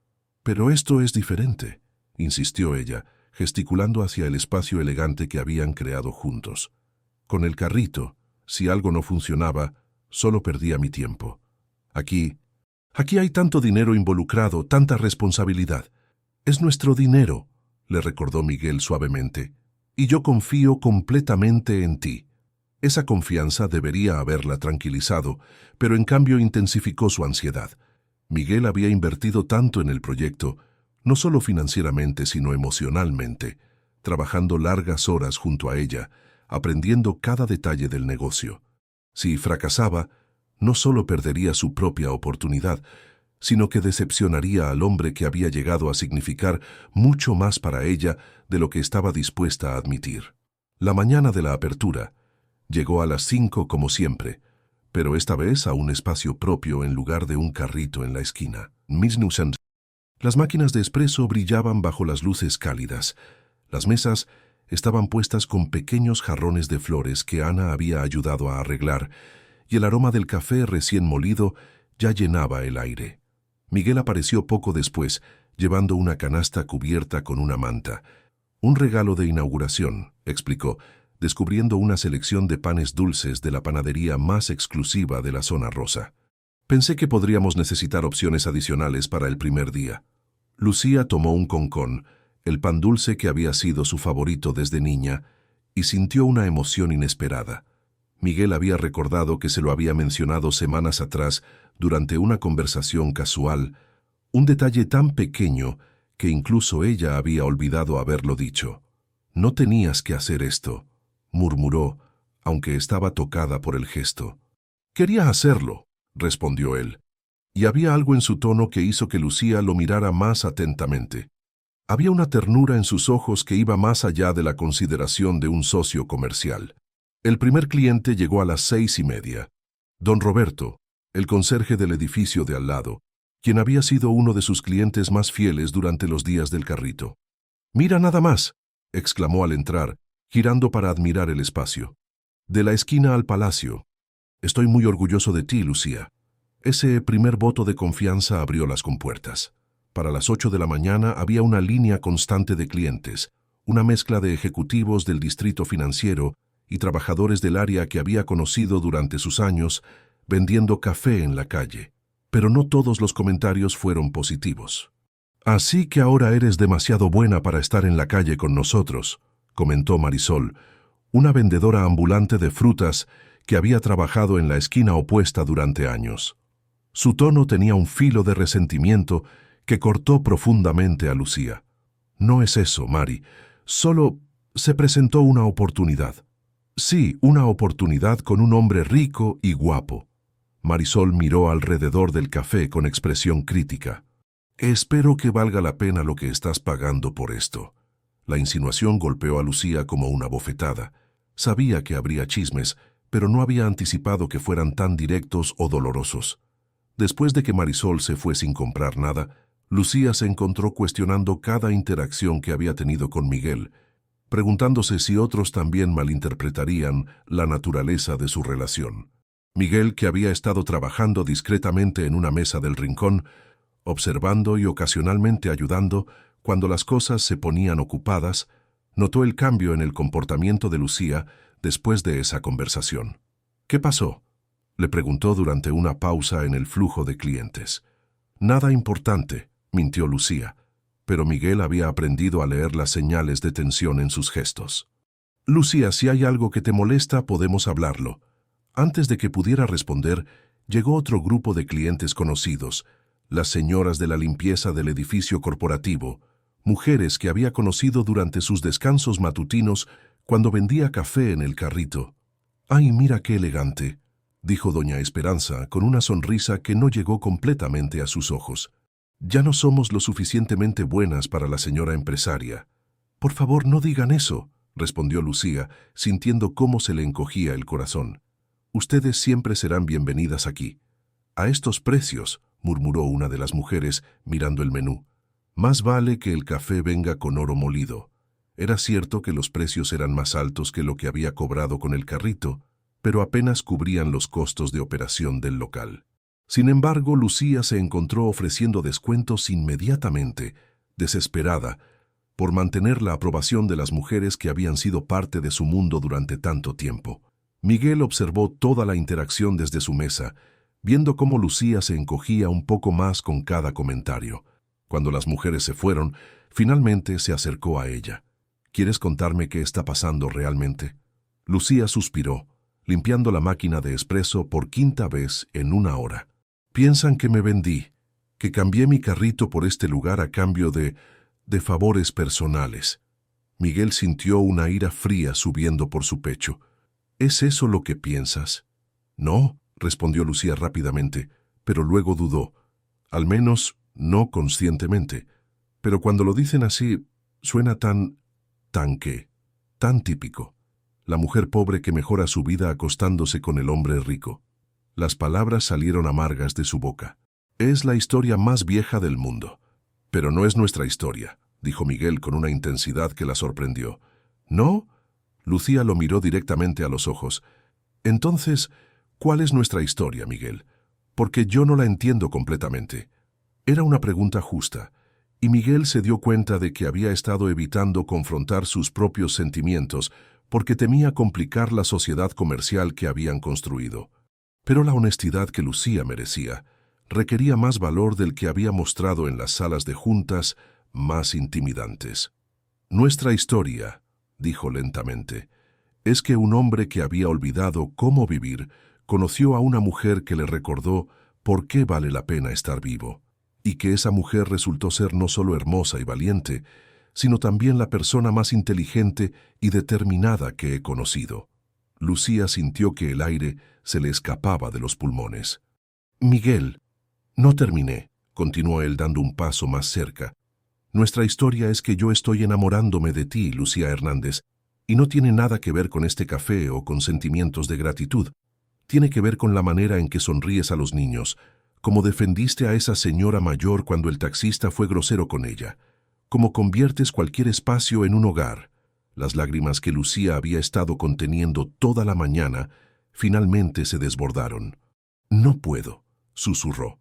«Pero esto es diferente», insistió ella, gesticulando hacia el espacio elegante que habían creado juntos. «Con el carrito, si algo no funcionaba, solo perdía mi tiempo. Aquí hay tanto dinero involucrado, tanta responsabilidad. Es nuestro dinero», le recordó Miguel suavemente, «y yo confío completamente en ti». Esa confianza debería haberla tranquilizado, pero en cambio intensificó su ansiedad. Miguel había invertido tanto en el proyecto, no solo financieramente sino emocionalmente, trabajando largas horas junto a ella, aprendiendo cada detalle del negocio. Si fracasaba, no solo perdería su propia oportunidad, sino que decepcionaría al hombre que había llegado a significar mucho más para ella de lo que estaba dispuesta a admitir. La mañana de la apertura, Llegó a las 5 como siempre, pero esta vez a un espacio propio en lugar de un carrito en la esquina. Las máquinas de espresso brillaban bajo las luces cálidas. Las mesas estaban puestas con pequeños jarrones de flores que Ana había ayudado a arreglar, y el aroma del café recién molido ya llenaba el aire. Miguel apareció poco después, llevando una canasta cubierta con una manta. Un regalo de inauguración, explicó, descubriendo una selección de panes dulces de la panadería más exclusiva de la zona rosa. Pensé que podríamos necesitar opciones adicionales para el primer día. Lucía tomó un concón, el pan dulce que había sido su favorito desde niña, y sintió una emoción inesperada. Miguel había recordado que se lo había mencionado semanas atrás durante una conversación casual, un detalle tan pequeño que incluso ella había olvidado haberlo dicho. «No tenías que hacer esto», murmuró, aunque estaba tocada por el gesto. «Quería hacerlo», respondió él, y había algo en su tono que hizo que Lucía lo mirara más atentamente. Había una ternura en sus ojos que iba más allá de la consideración de un socio comercial. El primer cliente llegó a las 6:30. Don Roberto, el conserje del edificio de al lado, quien había sido uno de sus clientes más fieles durante los días del carrito. «Mira nada más», exclamó al entrar, girando para admirar el espacio. «De la esquina al palacio. Estoy muy orgulloso de ti, Lucía». Ese primer voto de confianza abrió las compuertas. Para las 8 de la mañana había una línea constante de clientes, una mezcla de ejecutivos del distrito financiero y trabajadores del área que había conocido durante sus años vendiendo café en la calle. Pero no todos los comentarios fueron positivos. «Así que ahora eres demasiado buena para estar en la calle con nosotros», comentó Marisol, una vendedora ambulante de frutas que había trabajado en la esquina opuesta durante años. Su tono tenía un filo de resentimiento que cortó profundamente a Lucía. «No es eso, Mari. Solo se presentó una oportunidad». «Sí, una oportunidad con un hombre rico y guapo». Marisol miró alrededor del café con expresión crítica. «Espero que valga la pena lo que estás pagando por esto». La insinuación golpeó a Lucía como una bofetada. Sabía que habría chismes, pero no había anticipado que fueran tan directos o dolorosos. Después de que Marisol se fue sin comprar nada, Lucía se encontró cuestionando cada interacción que había tenido con Miguel, preguntándose si otros también malinterpretarían la naturaleza de su relación. Miguel, que había estado trabajando discretamente en una mesa del rincón, observando y ocasionalmente ayudando cuando las cosas se ponían ocupadas, notó el cambio en el comportamiento de Lucía después de esa conversación. «¿Qué pasó?», le preguntó durante una pausa en el flujo de clientes. «Nada importante», mintió Lucía, pero Miguel había aprendido a leer las señales de tensión en sus gestos. «Lucía, si hay algo que te molesta, podemos hablarlo». Antes de que pudiera responder, llegó otro grupo de clientes conocidos, las señoras de la limpieza del edificio corporativo, mujeres que había conocido durante sus descansos matutinos cuando vendía café en el carrito. «Ay, mira qué elegante», dijo doña Esperanza con una sonrisa que no llegó completamente a sus ojos. «Ya no somos lo suficientemente buenas para la señora empresaria». «Por favor, no digan eso», respondió Lucía, sintiendo cómo se le encogía el corazón. «Ustedes siempre serán bienvenidas aquí». «A estos precios», murmuró una de las mujeres mirando el menú. «Más vale que el café venga con oro molido». Era cierto que los precios eran más altos que lo que había cobrado con el carrito, pero apenas cubrían los costos de operación del local. Sin embargo, Lucía se encontró ofreciendo descuentos inmediatamente, desesperada, por mantener la aprobación de las mujeres que habían sido parte de su mundo durante tanto tiempo. Miguel observó toda la interacción desde su mesa, viendo cómo Lucía se encogía un poco más con cada comentario. Cuando las mujeres se fueron, finalmente se acercó a ella. «¿Quieres contarme qué está pasando realmente?». Lucía suspiró, limpiando la máquina de espresso por 5ª vez en 1 hora. «Piensan que me vendí, que cambié mi carrito por este lugar a cambio de favores personales». Miguel sintió una ira fría subiendo por su pecho. «¿Es eso lo que piensas?». «No», respondió Lucía rápidamente, pero luego dudó. «Al menos no conscientemente. Pero cuando lo dicen así, suena tan típico». la mujer pobre que mejora su vida acostándose con el hombre rico. Las palabras salieron amargas de su boca. Es la historia más vieja del mundo. Pero no es nuestra historia, dijo Miguel con una intensidad que la sorprendió. ¿No? Lucía lo miró directamente a los ojos. Entonces, ¿cuál es nuestra historia, Miguel? Porque yo no la entiendo completamente. Era una pregunta justa, y Miguel se dio cuenta de que había estado evitando confrontar sus propios sentimientos porque temía complicar la sociedad comercial que habían construido. Pero la honestidad que Lucía merecía requería más valor del que había mostrado en las salas de juntas más intimidantes. Nuestra historia, dijo lentamente, es que un hombre que había olvidado cómo vivir conoció a una mujer que le recordó por qué vale la pena estar vivo, y que esa mujer resultó ser no solo hermosa y valiente, sino también la persona más inteligente y determinada que he conocido. Lucía sintió que el aire se le escapaba de los pulmones. Miguel, no terminé, continuó él dando un paso más cerca. Nuestra historia es que yo estoy enamorándome de ti, Lucía Hernández, y no tiene nada que ver con este café o con sentimientos de gratitud. Tiene que ver con la manera en que sonríes a los niños, como defendiste a esa señora mayor cuando el taxista fue grosero con ella, como conviertes cualquier espacio en un hogar. Las lágrimas que Lucía había estado conteniendo toda la mañana finalmente se desbordaron. No puedo, susurró.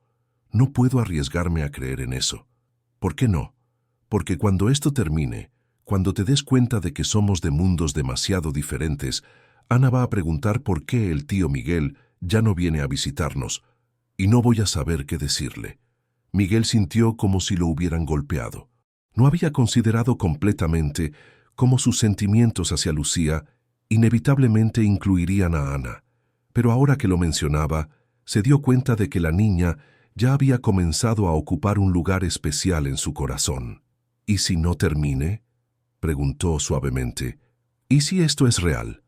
No puedo arriesgarme a creer en eso. ¿Por qué no? Porque cuando esto termine, cuando te des cuenta de que somos de mundos demasiado diferentes, Ana va a preguntar por qué el tío Miguel ya no viene a visitarnos, y no voy a saber qué decirle. Miguel sintió como si lo hubieran golpeado. No había considerado completamente cómo sus sentimientos hacia Lucía inevitablemente incluirían a Ana, pero ahora que lo mencionaba, se dio cuenta de que la niña ya había comenzado a ocupar un lugar especial en su corazón. ¿Y si no termine?, preguntó suavemente. ¿Y si esto es real?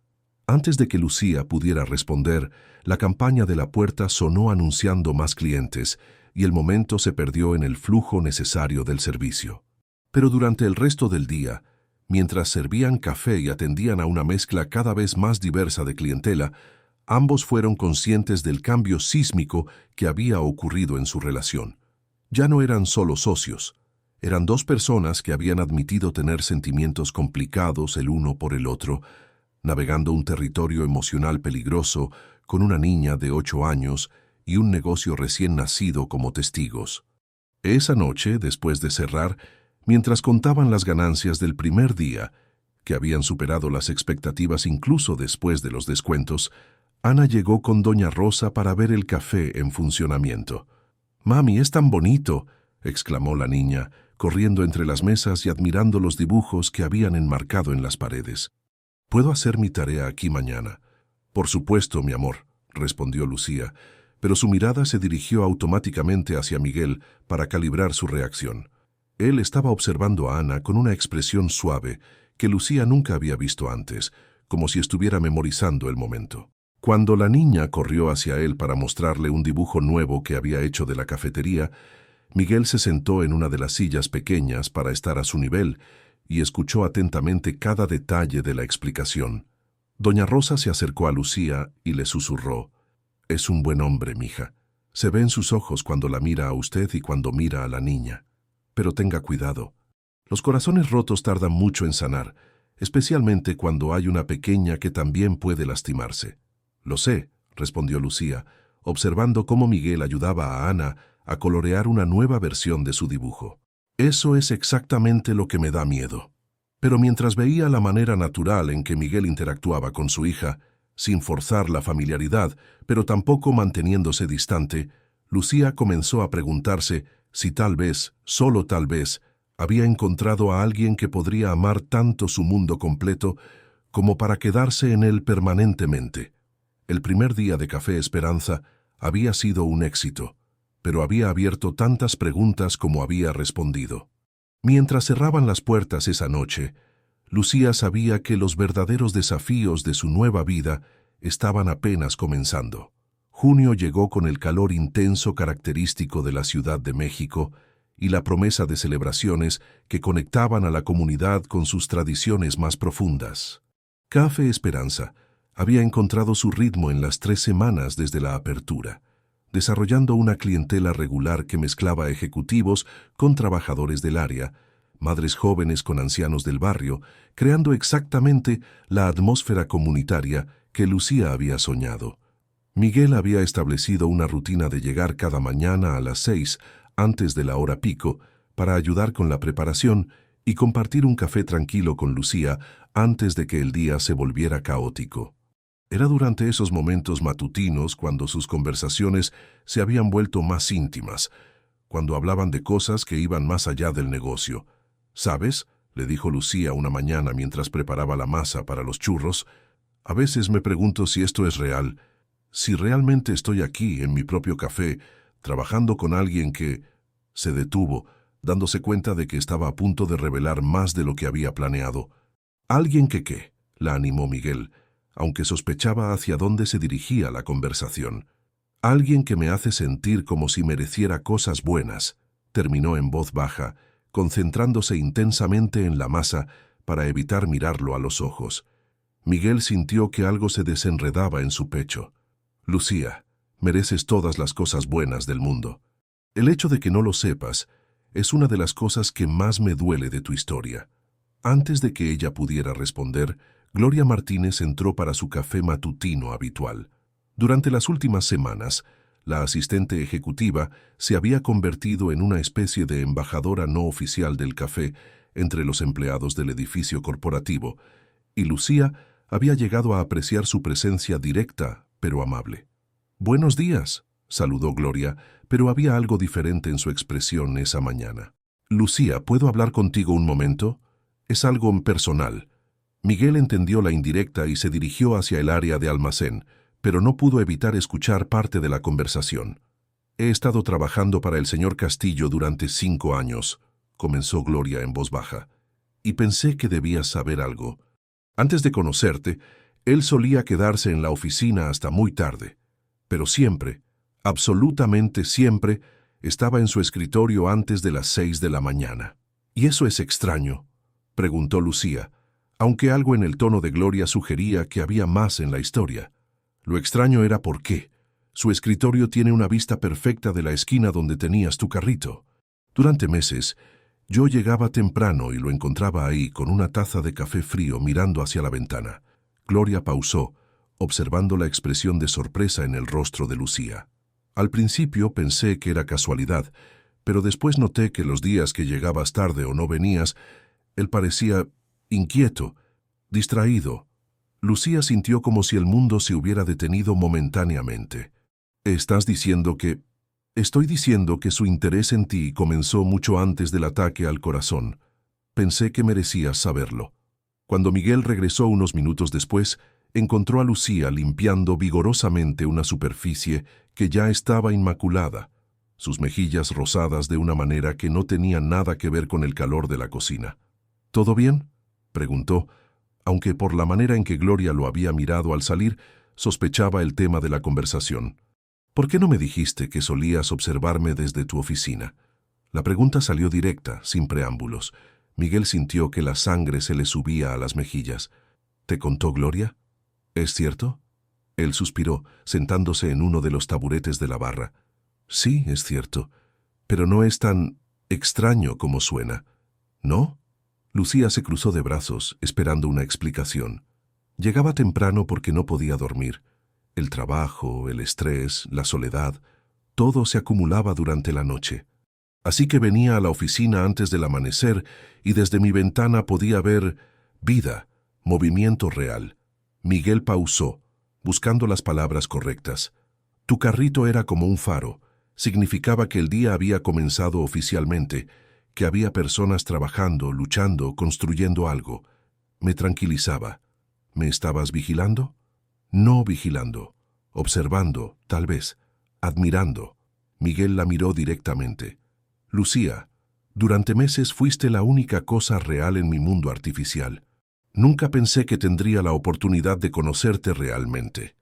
Antes de que Lucía pudiera responder, la campana de la puerta sonó anunciando más clientes, y el momento se perdió en el flujo necesario del servicio. Pero durante el resto del día, mientras servían café y atendían a una mezcla cada vez más diversa de clientela, ambos fueron conscientes del cambio sísmico que había ocurrido en su relación. Ya no eran solo socios, eran dos personas que habían admitido tener sentimientos complicados el uno por el otro, navegando un territorio emocional peligroso con una niña de 8 años y un negocio recién nacido como testigos. Esa noche, después de cerrar, mientras contaban las ganancias del primer día, que habían superado las expectativas incluso después de los descuentos, Ana llegó con doña Rosa para ver el café en funcionamiento. «Mami, es tan bonito», exclamó la niña, corriendo entre las mesas y admirando los dibujos que habían enmarcado en las paredes. «¿Puedo hacer mi tarea aquí mañana?» «Por supuesto, mi amor», respondió Lucía, pero su mirada se dirigió automáticamente hacia Miguel para calibrar su reacción. Él estaba observando a Ana con una expresión suave que Lucía nunca había visto antes, como si estuviera memorizando el momento. Cuando la niña corrió hacia él para mostrarle un dibujo nuevo que había hecho de la cafetería, Miguel se sentó en una de las sillas pequeñas para estar a su nivel y escuchó atentamente cada detalle de la explicación. Doña Rosa se acercó a Lucía y le susurró: «Es un buen hombre, mija. Se ve en sus ojos cuando la mira a usted y cuando mira a la niña. Pero tenga cuidado. Los corazones rotos tardan mucho en sanar, especialmente cuando hay una pequeña que también puede lastimarse». «Lo sé», respondió Lucía, observando cómo Miguel ayudaba a Ana a colorear una nueva versión de su dibujo. «Eso es exactamente lo que me da miedo». Pero mientras veía la manera natural en que Miguel interactuaba con su hija, sin forzar la familiaridad, pero tampoco manteniéndose distante, Lucía comenzó a preguntarse si tal vez, solo tal vez, había encontrado a alguien que podría amar tanto su mundo completo como para quedarse en él permanentemente. El primer día de Café Esperanza había sido un éxito, pero había abierto tantas preguntas como había respondido. Mientras cerraban las puertas esa noche, Lucía sabía que los verdaderos desafíos de su nueva vida estaban apenas comenzando. Junio llegó con el calor intenso característico de la Ciudad de México y la promesa de celebraciones que conectaban a la comunidad con sus tradiciones más profundas. Café Esperanza había encontrado su ritmo en las 3 semanas desde la apertura, desarrollando una clientela regular que mezclaba ejecutivos con trabajadores del área, madres jóvenes con ancianos del barrio, creando exactamente la atmósfera comunitaria que Lucía había soñado. Miguel había establecido una rutina de llegar cada mañana a las 6, antes de la hora pico, para ayudar con la preparación y compartir un café tranquilo con Lucía antes de que el día se volviera caótico. Era durante esos momentos matutinos cuando sus conversaciones se habían vuelto más íntimas, cuando hablaban de cosas que iban más allá del negocio. «¿Sabes?», le dijo Lucía una mañana mientras preparaba la masa para los churros, «a veces me pregunto si esto es real, si realmente estoy aquí en mi propio café, trabajando con alguien que...». Se detuvo, dándose cuenta de que estaba a punto de revelar más de lo que había planeado. «¿Alguien que qué?», la animó Miguel, aunque sospechaba hacia dónde se dirigía la conversación. «Alguien que me hace sentir como si mereciera cosas buenas», terminó en voz baja, concentrándose intensamente en la masa para evitar mirarlo a los ojos. Miguel sintió que algo se desenredaba en su pecho. «Lucía, mereces todas las cosas buenas del mundo. El hecho de que no lo sepas es una de las cosas que más me duele de tu historia». Antes de que ella pudiera responder, Gloria Martínez entró para su café matutino habitual. Durante las últimas semanas, la asistente ejecutiva se había convertido en una especie de embajadora no oficial del café entre los empleados del edificio corporativo, y Lucía había llegado a apreciar su presencia directa, pero amable. «Buenos días», saludó Gloria, pero había algo diferente en su expresión esa mañana. «Lucía, ¿puedo hablar contigo un momento? Es algo personal». Miguel entendió la indirecta y se dirigió hacia el área de almacén, pero no pudo evitar escuchar parte de la conversación. «He estado trabajando para el señor Castillo durante 5 años», comenzó Gloria en voz baja, «y pensé que debías saber algo. Antes de conocerte, él solía quedarse en la oficina hasta muy tarde, pero siempre, absolutamente siempre, estaba en su escritorio antes de las 6 de la mañana. ¿Y eso es extraño?», preguntó Lucía, aunque algo en el tono de Gloria sugería que había más en la historia. «Lo extraño era por qué. Su escritorio tiene una vista perfecta de la esquina donde tenías tu carrito. Durante meses, yo llegaba temprano y lo encontraba ahí con una taza de café frío mirando hacia la ventana». Gloria pausó, observando la expresión de sorpresa en el rostro de Lucía. «Al principio pensé que era casualidad, pero después noté que los días que llegabas tarde o no venías, él parecía inquieto, distraído». Lucía sintió como si el mundo se hubiera detenido momentáneamente. «¿Estás diciendo que...?» «Estoy diciendo que su interés en ti comenzó mucho antes del ataque al corazón. Pensé que merecías saberlo». Cuando Miguel regresó unos minutos después, encontró a Lucía limpiando vigorosamente una superficie que ya estaba inmaculada, sus mejillas rosadas de una manera que no tenía nada que ver con el calor de la cocina. «¿Todo bien?», preguntó, aunque por la manera en que Gloria lo había mirado al salir, sospechaba el tema de la conversación. «¿Por qué no me dijiste que solías observarme desde tu oficina?». La pregunta salió directa, sin preámbulos. Miguel sintió que la sangre se le subía a las mejillas. «¿Te contó Gloria? ¿Es cierto?». Él suspiró, sentándose en uno de los taburetes de la barra. «Sí, es cierto, pero no es tan extraño como suena, ¿no?». Lucía se cruzó de brazos, esperando una explicación. Llegaba temprano porque no podía dormir. El trabajo, el estrés, la soledad, todo se acumulaba durante la noche. Así que venía a la oficina antes del amanecer y desde mi ventana podía ver vida, movimiento real. Miguel pausó, buscando las palabras correctas. «Tu carrito era como un faro. Significaba que el día había comenzado oficialmente, que había personas trabajando, luchando, construyendo algo. Me tranquilizaba. ¿Me estabas vigilando?». «No vigilando. Observando, tal vez. Admirando». Miguel la miró directamente. «Lucía, durante meses fuiste la única cosa real en mi mundo artificial. Nunca pensé que tendría la oportunidad de conocerte realmente».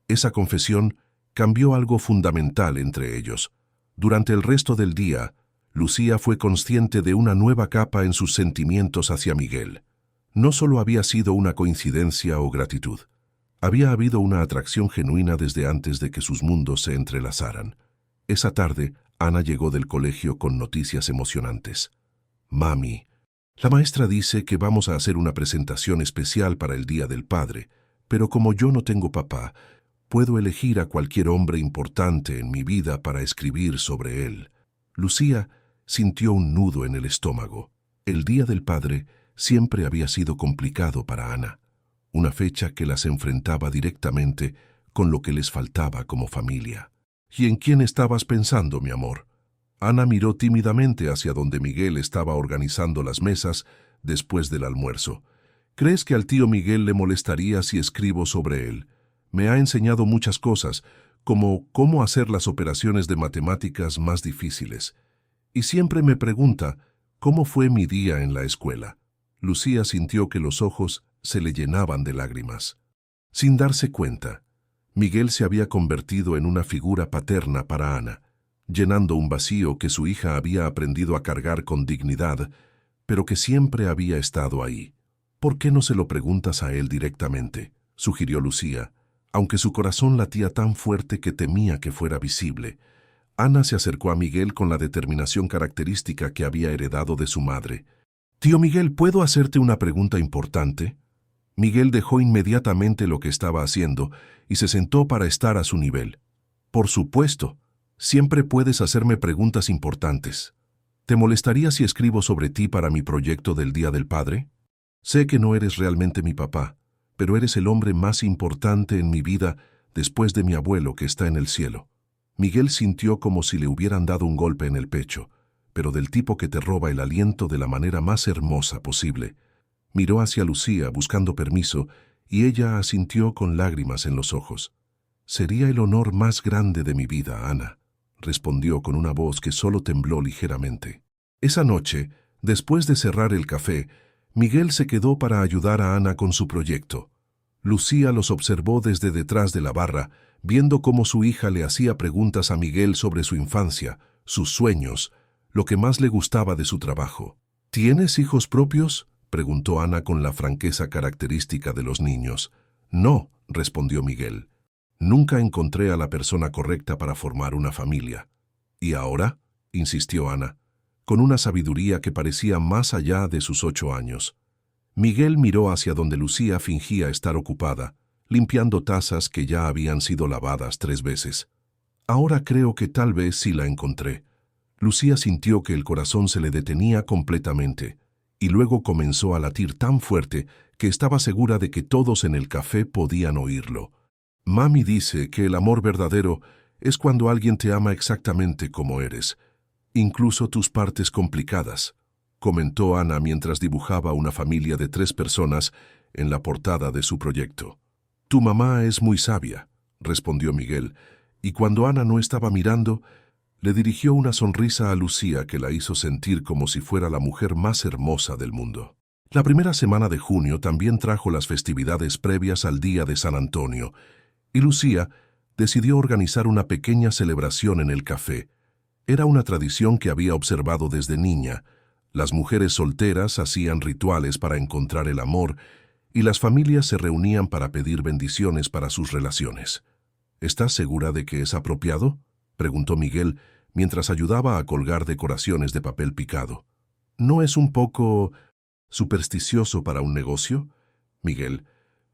Esa confesión cambió algo fundamental entre ellos. Durante el resto del día, Lucía fue consciente de una nueva capa en sus sentimientos hacia Miguel. No solo había sido una coincidencia o gratitud. Había habido una atracción genuina desde antes de que sus mundos se entrelazaran. Esa tarde, Ana llegó del colegio con noticias emocionantes. «Mami, la maestra dice que vamos a hacer una presentación especial para el Día del Padre, pero como yo no tengo papá, puedo elegir a cualquier hombre importante en mi vida para escribir sobre él». Lucía sintió un nudo en el estómago. El Día del Padre siempre había sido complicado para Ana, una fecha que las enfrentaba directamente con lo que les faltaba como familia. «¿Y en quién estabas pensando, mi amor?». Ana miró tímidamente hacia donde Miguel estaba organizando las mesas después del almuerzo. «¿Crees que al tío Miguel le molestaría si escribo sobre él? Me ha enseñado muchas cosas, como cómo hacer las operaciones de matemáticas más difíciles. Y siempre me pregunta, ¿cómo fue mi día en la escuela?». Lucía sintió que los ojos se le llenaban de lágrimas. Sin darse cuenta, Miguel se había convertido en una figura paterna para Ana, llenando un vacío que su hija había aprendido a cargar con dignidad, pero que siempre había estado ahí. «¿Por qué no se lo preguntas a él directamente?», sugirió Lucía, aunque su corazón latía tan fuerte que temía que fuera visible. Ana se acercó a Miguel con la determinación característica que había heredado de su madre. «Tío Miguel, ¿puedo hacerte una pregunta importante?». Miguel dejó inmediatamente lo que estaba haciendo y se sentó para estar a su nivel. «Por supuesto, siempre puedes hacerme preguntas importantes. ¿Te molestaría si escribo sobre ti para mi proyecto del Día del Padre? Sé que no eres realmente mi papá, pero eres el hombre más importante en mi vida después de mi abuelo que está en el cielo». Miguel sintió como si le hubieran dado un golpe en el pecho, pero del tipo que te roba el aliento de la manera más hermosa posible. Miró hacia Lucía buscando permiso y ella asintió con lágrimas en los ojos. «Sería el honor más grande de mi vida, Ana», respondió con una voz que solo tembló ligeramente. Esa noche, después de cerrar el café, Miguel se quedó para ayudar a Ana con su proyecto. Lucía los observó desde detrás de la barra, viendo cómo su hija le hacía preguntas a Miguel sobre su infancia, sus sueños, lo que más le gustaba de su trabajo. «¿Tienes hijos propios?», preguntó Ana con la franqueza característica de los niños. «No», respondió Miguel. «Nunca encontré a la persona correcta para formar una familia». «¿Y ahora?», insistió Ana, con una sabiduría que parecía más allá de sus 8 años. Miguel miró hacia donde Lucía fingía estar ocupada, limpiando tazas que ya habían sido lavadas 3 veces. «Ahora creo que tal vez sí la encontré». Lucía sintió que el corazón se le detenía completamente, y luego comenzó a latir tan fuerte que estaba segura de que todos en el café podían oírlo. «Mami dice que el amor verdadero es cuando alguien te ama exactamente como eres, incluso tus partes complicadas», comentó Ana mientras dibujaba una familia de 3 personas en la portada de su proyecto. «Tu mamá es muy sabia», respondió Miguel, y cuando Ana no estaba mirando, le dirigió una sonrisa a Lucía que la hizo sentir como si fuera la mujer más hermosa del mundo. La primera semana de junio también trajo las festividades previas al Día de San Antonio, y Lucía decidió organizar una pequeña celebración en el café. Era una tradición que había observado desde niña. Las mujeres solteras hacían rituales para encontrar el amor, y las familias se reunían para pedir bendiciones para sus relaciones. «¿Estás segura de que es apropiado?», preguntó Miguel, mientras ayudaba a colgar decoraciones de papel picado. «¿No es un poco supersticioso para un negocio?». «Miguel».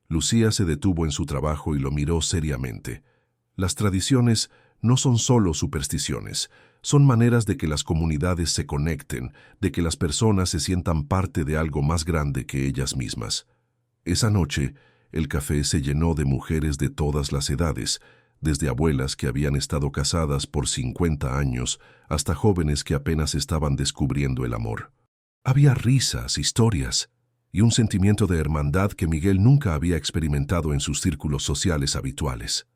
Lucía se detuvo en su trabajo y lo miró seriamente. «Las tradiciones no son solo supersticiones, son maneras de que las comunidades se conecten, de que las personas se sientan parte de algo más grande que ellas mismas». Esa noche, el café se llenó de mujeres de todas las edades, desde abuelas que habían estado casadas por 50 años hasta jóvenes que apenas estaban descubriendo el amor. Había risas, historias y un sentimiento de hermandad que Miguel nunca había experimentado en sus círculos sociales habituales.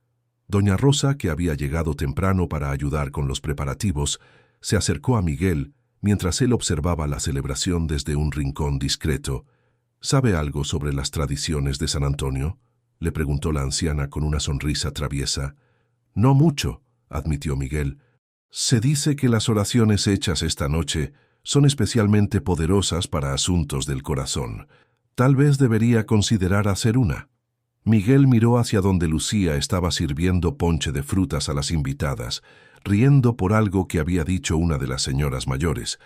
Doña Rosa, que había llegado temprano para ayudar con los preparativos, se acercó a Miguel mientras él observaba la celebración desde un rincón discreto. «¿Sabe algo sobre las tradiciones de San Antonio?», le preguntó la anciana con una sonrisa traviesa. «No mucho», admitió Miguel. «Se dice que las oraciones hechas esta noche son especialmente poderosas para asuntos del corazón. Tal vez debería considerar hacer una. Miguel miró hacia donde Lucía estaba sirviendo ponche de frutas a las invitadas, riendo por algo que había dicho una de las señoras mayores.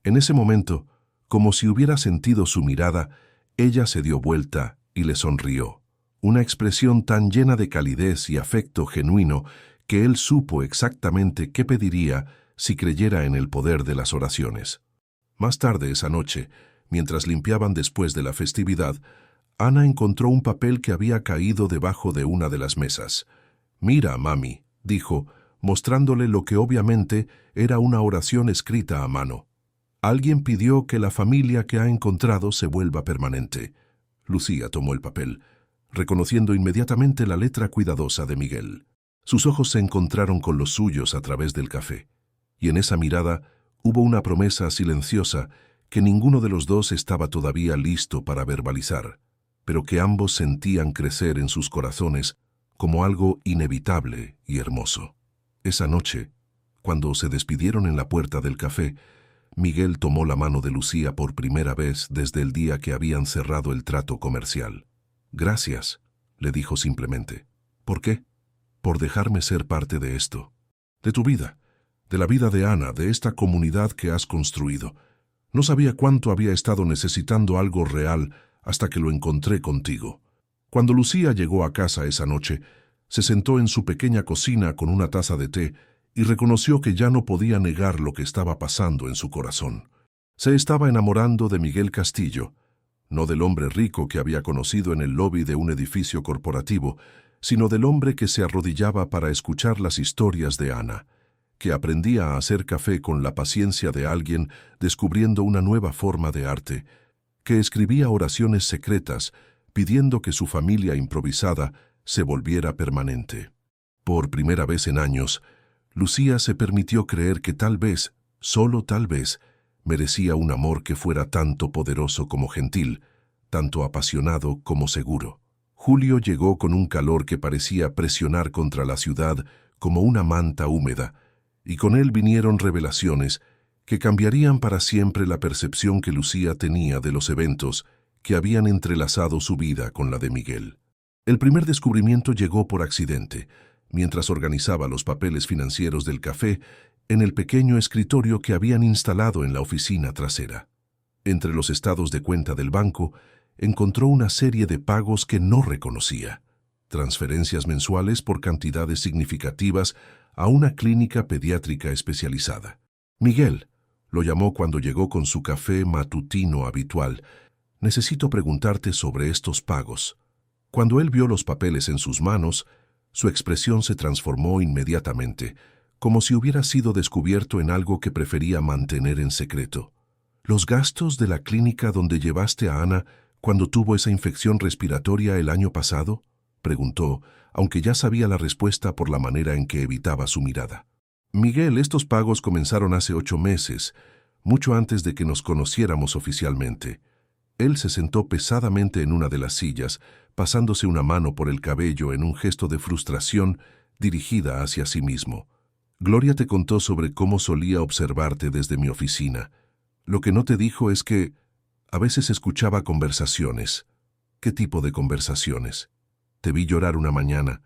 En ese momento, como si hubiera sentido su mirada, ella se dio vuelta y le sonrió. Una expresión tan llena de calidez y afecto genuino que él supo exactamente qué pediría si creyera en el poder de las oraciones. Más tarde esa noche, mientras limpiaban después de la festividad, Ana encontró un papel que había caído debajo de una de las mesas. «Mira, mami», dijo, mostrándole lo que obviamente era una oración escrita a mano. «Alguien pidió que la familia que ha encontrado se vuelva permanente». Lucía tomó el papel, reconociendo inmediatamente la letra cuidadosa de Miguel. Sus ojos se encontraron con los suyos a través del café, y en esa mirada hubo una promesa silenciosa que ninguno de los dos estaba todavía listo para verbalizar, pero que ambos sentían crecer en sus corazones como algo inevitable y hermoso. Esa noche, cuando se despidieron en la puerta del café, Miguel tomó la mano de Lucía por primera vez desde el día que habían cerrado el trato comercial. «Gracias», le dijo simplemente. «¿Por qué?» «Por dejarme ser parte de esto, de tu vida, de la vida de Ana, de esta comunidad que has construido. No sabía cuánto había estado necesitando algo real hasta que lo encontré contigo». Cuando Lucía llegó a casa esa noche, se sentó en su pequeña cocina con una taza de té y reconoció que ya no podía negar lo que estaba pasando en su corazón. Se estaba enamorando de Miguel Castillo, no del hombre rico que había conocido en el lobby de un edificio corporativo, sino del hombre que se arrodillaba para escuchar las historias de Ana, que aprendía a hacer café con la paciencia de alguien descubriendo una nueva forma de arte, que escribía oraciones secretas pidiendo que su familia improvisada se volviera permanente. Por primera vez en años, Lucía se permitió creer que tal vez, solo tal vez, merecía un amor que fuera tanto poderoso como gentil, tanto apasionado como seguro. Julio llegó con un calor que parecía presionar contra la ciudad como una manta húmeda, y con él vinieron revelaciones que cambiarían para siempre la percepción que Lucía tenía de los eventos que habían entrelazado su vida con la de Miguel. El primer descubrimiento llegó por accidente, mientras organizaba los papeles financieros del café en el pequeño escritorio que habían instalado en la oficina trasera. Entre los estados de cuenta del banco, encontró una serie de pagos que no reconocía. Transferencias mensuales por cantidades significativas a una clínica pediátrica especializada. «Miguel», lo llamó cuando llegó con su café matutino habitual, «necesito preguntarte sobre estos pagos». Cuando él vio los papeles en sus manos, su expresión se transformó inmediatamente, como si hubiera sido descubierto en algo que prefería mantener en secreto. «¿Los gastos de la clínica donde llevaste a Ana cuando tuvo esa infección respiratoria el año pasado?», preguntó, aunque ya sabía la respuesta por la manera en que evitaba su mirada. «Miguel, estos pagos comenzaron hace 8 meses, mucho antes de que nos conociéramos oficialmente». Él se sentó pesadamente en una de las sillas, pasándose una mano por el cabello en un gesto de frustración dirigida hacia sí mismo. «Gloria te contó sobre cómo solía observarte desde mi oficina. Lo que no te dijo es que a veces escuchaba conversaciones». «¿Qué tipo de conversaciones?» «Te vi llorar una mañana.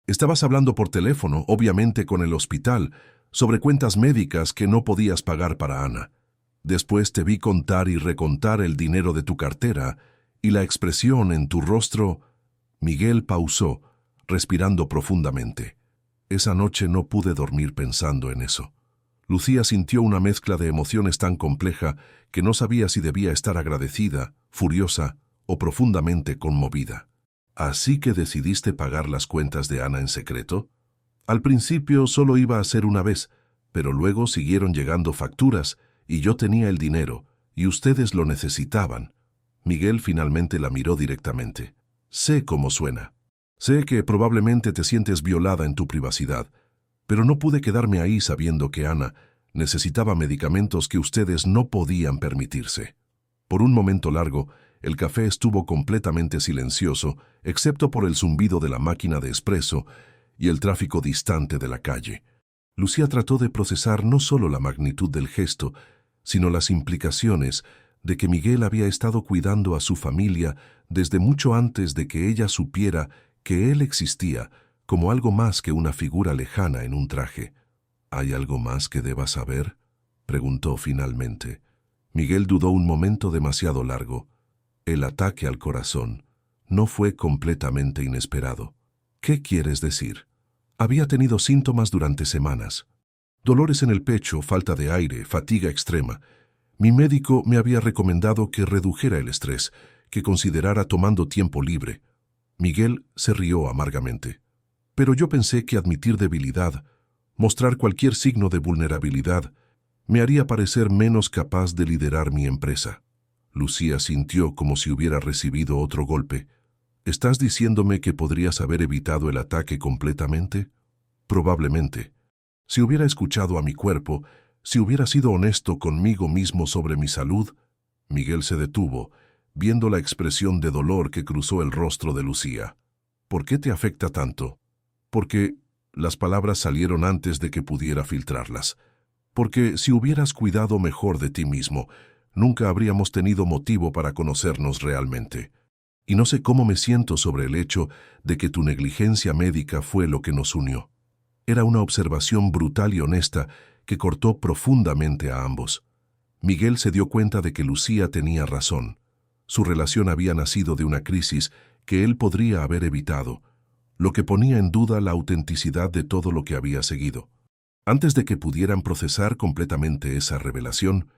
Estabas hablando por teléfono, obviamente con el hospital, sobre cuentas médicas que no podías pagar para Ana. Después te vi contar y recontar el dinero de tu cartera, y la expresión en tu rostro». Miguel pausó, respirando profundamente. «Esa noche no pude dormir pensando en eso». Lucía sintió una mezcla de emociones tan compleja que no sabía si debía estar agradecida, furiosa o profundamente conmovida. «¿Así que decidiste pagar las cuentas de Ana en secreto?» «Al principio solo iba a ser una vez, pero luego siguieron llegando facturas y yo tenía el dinero, y ustedes lo necesitaban». Miguel finalmente la miró directamente. «Sé cómo suena. Sé que probablemente te sientes violada en tu privacidad, pero no pude quedarme ahí sabiendo que Ana necesitaba medicamentos que ustedes no podían permitirse». Por un momento largo, el café estuvo completamente silencioso, excepto por el zumbido de la máquina de espresso y el tráfico distante de la calle. Lucía trató de procesar no solo la magnitud del gesto, sino las implicaciones de que Miguel había estado cuidando a su familia desde mucho antes de que ella supiera que él existía como algo más que una figura lejana en un traje. ¿Hay algo más que deba saber?, preguntó finalmente. Miguel dudó un momento demasiado largo. El ataque al corazón no fue completamente inesperado. ¿Qué quieres decir? Había tenido síntomas durante semanas. Dolores en el pecho, falta de aire, fatiga extrema. Mi médico me había recomendado que redujera el estrés, que considerara tomando tiempo libre. Miguel se rió amargamente. Pero yo pensé que admitir debilidad, mostrar cualquier signo de vulnerabilidad, me haría parecer menos capaz de liderar mi empresa. Lucía sintió como si hubiera recibido otro golpe. ¿Estás diciéndome que podrías haber evitado el ataque completamente? Probablemente. Si hubiera escuchado a mi cuerpo, si hubiera sido honesto conmigo mismo sobre mi salud. Miguel se detuvo, viendo la expresión de dolor que cruzó el rostro de Lucía. ¿Por qué te afecta tanto? Porque las palabras salieron antes de que pudiera filtrarlas. Porque si hubieras cuidado mejor de ti mismo, nunca habríamos tenido motivo para conocernos realmente. Y no sé cómo me siento sobre el hecho de que tu negligencia médica fue lo que nos unió. Era una observación brutal y honesta que cortó profundamente a ambos. Miguel se dio cuenta de que Lucía tenía razón. Su relación había nacido de una crisis que él podría haber evitado, lo que ponía en duda la autenticidad de todo lo que había seguido. Antes de que pudieran procesar completamente esa revelación,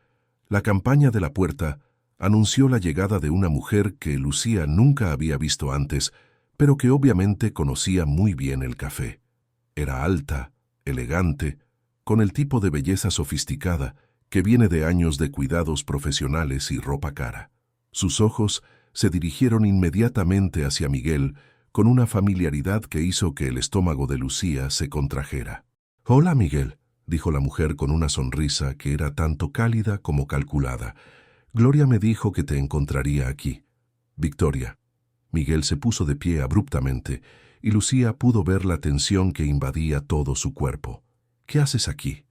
la campaña de la puerta anunció la llegada de una mujer que Lucía nunca había visto antes, pero que obviamente conocía muy bien el café. Era alta, elegante, con el tipo de belleza sofisticada que viene de años de cuidados profesionales y ropa cara. Sus ojos se dirigieron inmediatamente hacia Miguel con una familiaridad que hizo que el estómago de Lucía se contrajera. «Hola, Miguel», dijo la mujer con una sonrisa que era tanto cálida como calculada. «Gloria me dijo que te encontraría aquí». «Victoria». Miguel se puso de pie abruptamente y Lucía pudo ver la tensión que invadía todo su cuerpo. «¿Qué haces aquí?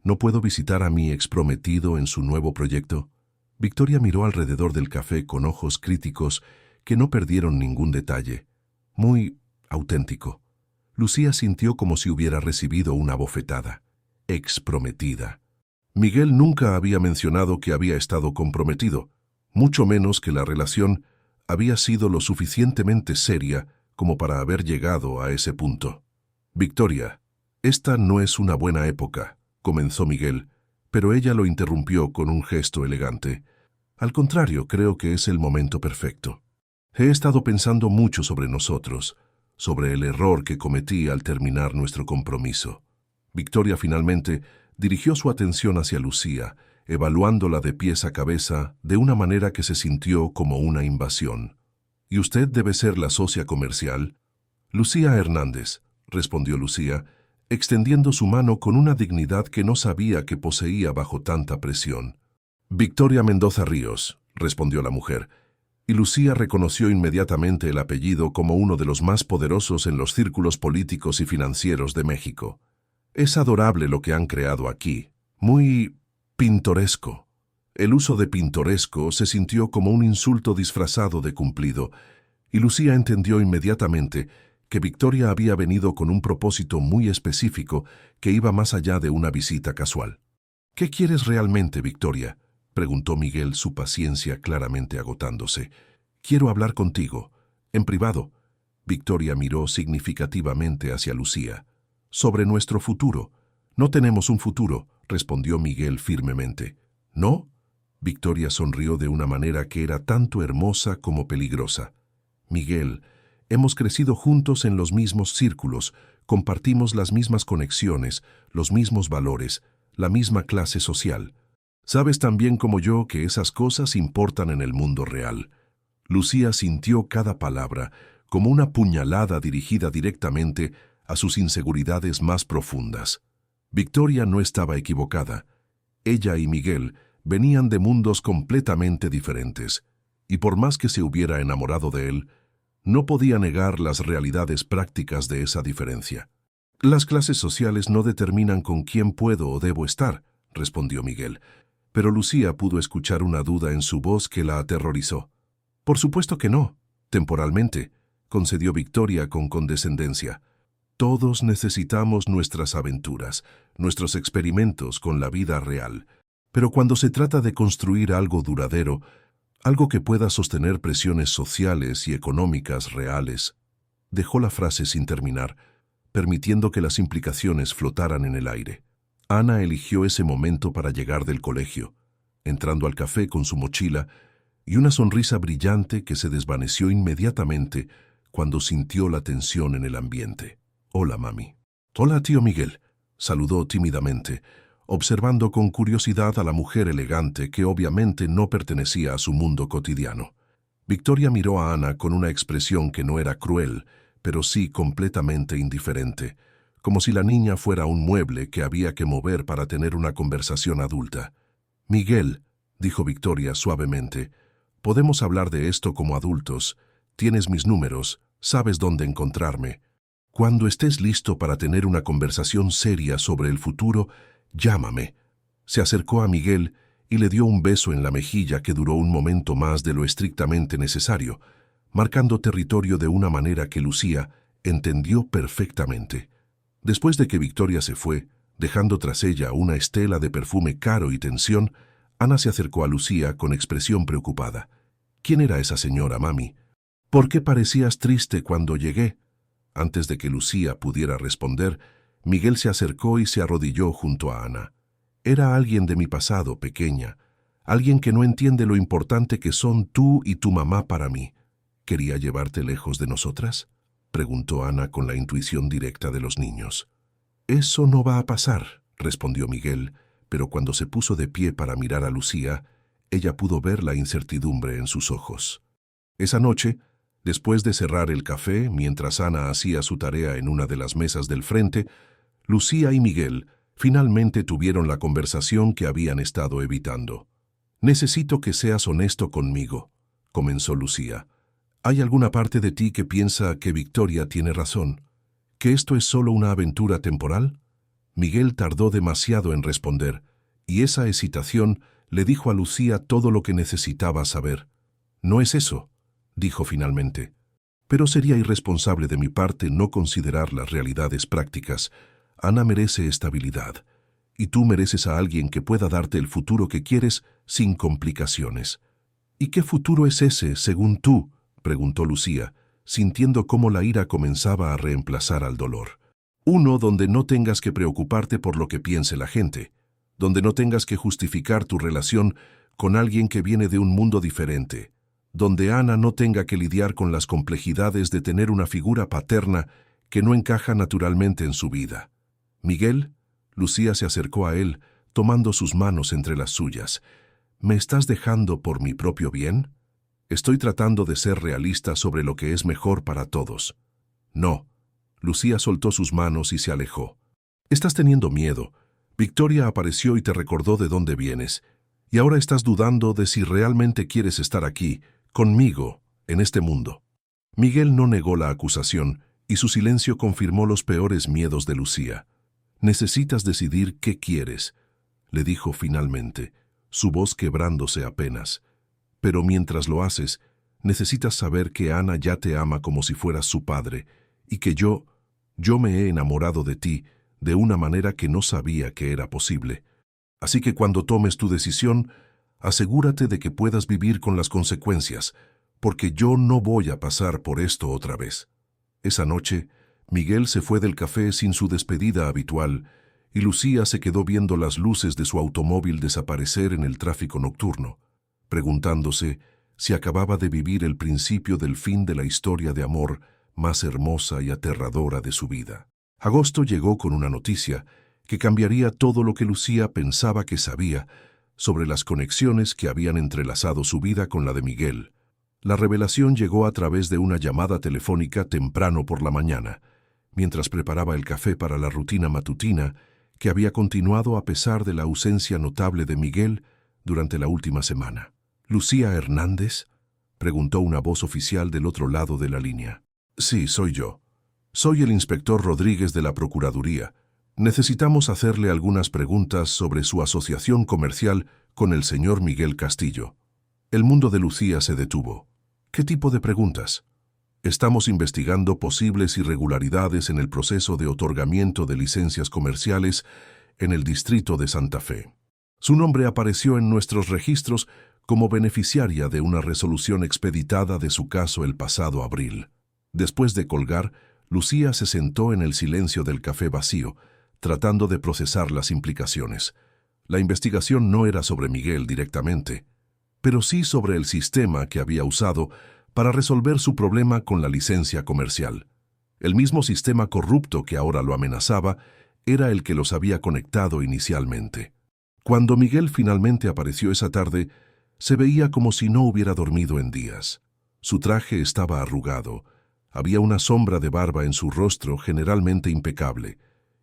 ¿No puedo visitar a mi exprometido en su nuevo proyecto?» Victoria miró alrededor del café con ojos críticos que no perdieron ningún detalle. Muy auténtico. Lucía sintió como si hubiera recibido una bofetada. Exprometida. Miguel nunca había mencionado que había estado comprometido, mucho menos que la relación había sido lo suficientemente seria como para haber llegado a ese punto. «Victoria, esta no es una buena época», comenzó Miguel, pero ella lo interrumpió con un gesto elegante. «Al contrario, creo que es el momento perfecto. He estado pensando mucho sobre nosotros, sobre el error que cometí al terminar nuestro compromiso». Victoria finalmente dirigió su atención hacia Lucía, evaluándola de pies a cabeza de una manera que se sintió como una invasión. «¿Y usted debe ser la socia comercial?» «Lucía Hernández», respondió Lucía, extendiendo su mano con una dignidad que no sabía que poseía bajo tanta presión. «Victoria Mendoza Ríos», respondió la mujer, y Lucía reconoció inmediatamente el apellido como uno de los más poderosos en los círculos políticos y financieros de México. «Es adorable lo que han creado aquí, muy pintoresco». El uso de pintoresco se sintió como un insulto disfrazado de cumplido, y Lucía entendió inmediatamente que Victoria había venido con un propósito muy específico que iba más allá de una visita casual. «¿Qué quieres realmente, Victoria?», preguntó Miguel, su paciencia claramente agotándose. «Quiero hablar contigo, en privado». Victoria miró significativamente hacia Lucía. «Sobre nuestro futuro». «No tenemos un futuro», respondió Miguel firmemente. «¿No?». Victoria sonrió de una manera que era tanto hermosa como peligrosa. «Miguel, hemos crecido juntos en los mismos círculos, compartimos las mismas conexiones, los mismos valores, la misma clase social. Sabes tan bien como yo que esas cosas importan en el mundo real». Lucía sintió cada palabra como una puñalada dirigida directamente a sus inseguridades más profundas. Victoria no estaba equivocada. Ella y Miguel venían de mundos completamente diferentes, y por más que se hubiera enamorado de él, no podía negar las realidades prácticas de esa diferencia. «Las clases sociales no determinan con quién puedo o debo estar», respondió Miguel. Pero Lucía pudo escuchar una duda en su voz que la aterrorizó. Por supuesto que no, temporalmente, concedió Victoria con condescendencia. Todos necesitamos nuestras aventuras, nuestros experimentos con la vida real. Pero cuando se trata de construir algo duradero, algo que pueda sostener presiones sociales y económicas reales, dejó la frase sin terminar, permitiendo que las implicaciones flotaran en el aire. Ana eligió ese momento para llegar del colegio, entrando al café con su mochila y una sonrisa brillante que se desvaneció inmediatamente cuando sintió la tensión en el ambiente. «Hola, mami». «Hola, tío Miguel», saludó tímidamente, observando con curiosidad a la mujer elegante que obviamente no pertenecía a su mundo cotidiano. Victoria miró a Ana con una expresión que no era cruel, pero sí completamente indiferente, como si la niña fuera un mueble que había que mover para tener una conversación adulta. «Miguel», dijo Victoria suavemente, «podemos hablar de esto como adultos. Tienes mis números, sabes dónde encontrarme. Cuando estés listo para tener una conversación seria sobre el futuro, llámame». Se acercó a Miguel y le dio un beso en la mejilla que duró un momento más de lo estrictamente necesario, marcando territorio de una manera que Lucía entendió perfectamente. Después de que Victoria se fue, dejando tras ella una estela de perfume caro y tensión, Ana se acercó a Lucía con expresión preocupada. «¿Quién era esa señora, mami? ¿Por qué parecías triste cuando llegué?» Antes de que Lucía pudiera responder, Miguel se acercó y se arrodilló junto a Ana. «Era alguien de mi pasado, pequeña, alguien que no entiende lo importante que son tú y tu mamá para mí. ¿Quería llevarte lejos de nosotras?», preguntó Ana con la intuición directa de los niños. «Eso no va a pasar», respondió Miguel, pero cuando se puso de pie para mirar a Lucía, ella pudo ver la incertidumbre en sus ojos. Esa noche, después de cerrar el café, mientras Ana hacía su tarea en una de las mesas del frente, Lucía y Miguel finalmente tuvieron la conversación que habían estado evitando. «Necesito que seas honesto conmigo», comenzó Lucía. «¿Hay alguna parte de ti que piensa que Victoria tiene razón? ¿Que esto es solo una aventura temporal?» Miguel tardó demasiado en responder, y esa hesitación le dijo a Lucía todo lo que necesitaba saber. «No es eso», dijo finalmente. «Pero sería irresponsable de mi parte no considerar las realidades prácticas. Ana merece estabilidad, y tú mereces a alguien que pueda darte el futuro que quieres sin complicaciones». «¿Y qué futuro es ese, según tú?», preguntó Lucía, sintiendo cómo la ira comenzaba a reemplazar al dolor. «Uno donde no tengas que preocuparte por lo que piense la gente, donde no tengas que justificar tu relación con alguien que viene de un mundo diferente, donde Ana no tenga que lidiar con las complejidades de tener una figura paterna que no encaja naturalmente en su vida». «Miguel», Lucía se acercó a él, tomando sus manos entre las suyas. «¿Me estás dejando por mi propio bien? Estoy tratando de ser realista sobre lo que es mejor para todos». «No». Lucía soltó sus manos y se alejó. «Estás teniendo miedo. Victoria apareció y te recordó de dónde vienes. Y ahora estás dudando de si realmente quieres estar aquí, conmigo, en este mundo». Miguel no negó la acusación, y su silencio confirmó los peores miedos de Lucía. «Necesitas decidir qué quieres», le dijo finalmente, su voz quebrándose apenas. «Pero mientras lo haces, necesitas saber que Ana ya te ama como si fueras su padre, y que yo me he enamorado de ti de una manera que no sabía que era posible. Así que cuando tomes tu decisión, asegúrate de que puedas vivir con las consecuencias, porque yo no voy a pasar por esto otra vez». Esa noche, Miguel se fue del café sin su despedida habitual, y Lucía se quedó viendo las luces de su automóvil desaparecer en el tráfico nocturno, preguntándose si acababa de vivir el principio del fin de la historia de amor más hermosa y aterradora de su vida. Agosto llegó con una noticia que cambiaría todo lo que Lucía pensaba que sabía sobre las conexiones que habían entrelazado su vida con la de Miguel. La revelación llegó a través de una llamada telefónica temprano por la mañana, mientras preparaba el café para la rutina matutina que había continuado a pesar de la ausencia notable de Miguel durante la última semana. «¿Lucía Hernández?», preguntó una voz oficial del otro lado de la línea. «Sí, soy yo. Soy el inspector Rodríguez de la Procuraduría. Necesitamos hacerle algunas preguntas sobre su asociación comercial Con el señor Miguel Castillo. El mundo de Lucía se detuvo. ¿Qué tipo de preguntas? Estamos investigando posibles irregularidades en el proceso de otorgamiento de licencias comerciales en el distrito de Santa Fe. Su nombre apareció en nuestros registros como beneficiaria de una resolución expeditada de su caso el pasado abril. Después de colgar, Lucía se sentó en el silencio del café vacío, tratando de procesar las implicaciones. La investigación no era sobre Miguel directamente, pero sí sobre el sistema que había usado para resolver su problema con la licencia comercial. El mismo sistema corrupto que ahora lo amenazaba era el que los había conectado inicialmente. Cuando Miguel finalmente apareció esa tarde, se veía como si no hubiera dormido en días. Su traje estaba arrugado, había una sombra de barba en su rostro generalmente impecable,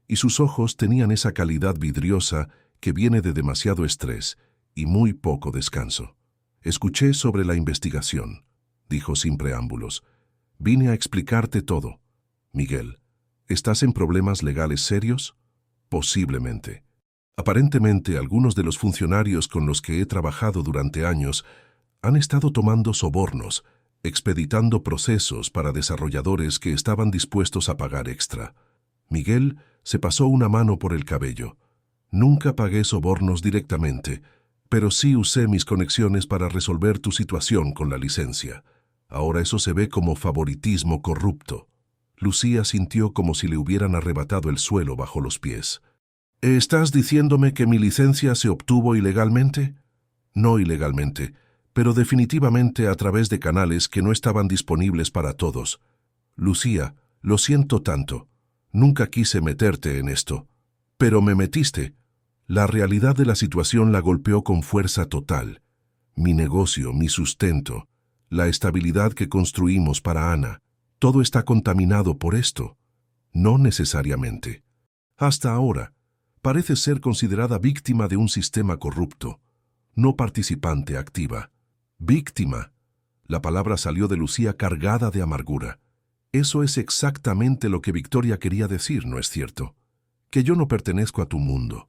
y sus ojos tenían esa calidad vidriosa que viene de demasiado estrés y muy poco descanso. «Escuché sobre la investigación», dijo sin preámbulos. «Vine a explicarte todo. Miguel, ¿estás en problemas legales serios? Posiblemente. Aparentemente, algunos de los funcionarios con los que he trabajado durante años han estado tomando sobornos, expeditando procesos para desarrolladores que estaban dispuestos a pagar extra». Miguel se pasó una mano por el cabello. «Nunca pagué sobornos directamente, pero sí usé mis conexiones para resolver tu situación con la licencia. Ahora eso se ve como favoritismo corrupto». Lucía sintió como si le hubieran arrebatado el suelo bajo los pies. «¿Estás diciéndome que mi licencia se obtuvo ilegalmente?» «No ilegalmente, pero definitivamente a través de canales que no estaban disponibles para todos. Lucía, lo siento tanto. Nunca quise meterte en esto. Pero me metiste». La realidad de la situación la golpeó con fuerza total. Mi negocio, mi sustento, la estabilidad que construimos para Ana, todo está contaminado por esto. No necesariamente. Hasta ahora, parece ser considerada víctima de un sistema corrupto, no participante activa. Víctima. La palabra salió de Lucía cargada de amargura. Eso es exactamente lo que Victoria quería decir, ¿no es cierto? Que yo no pertenezco a tu mundo.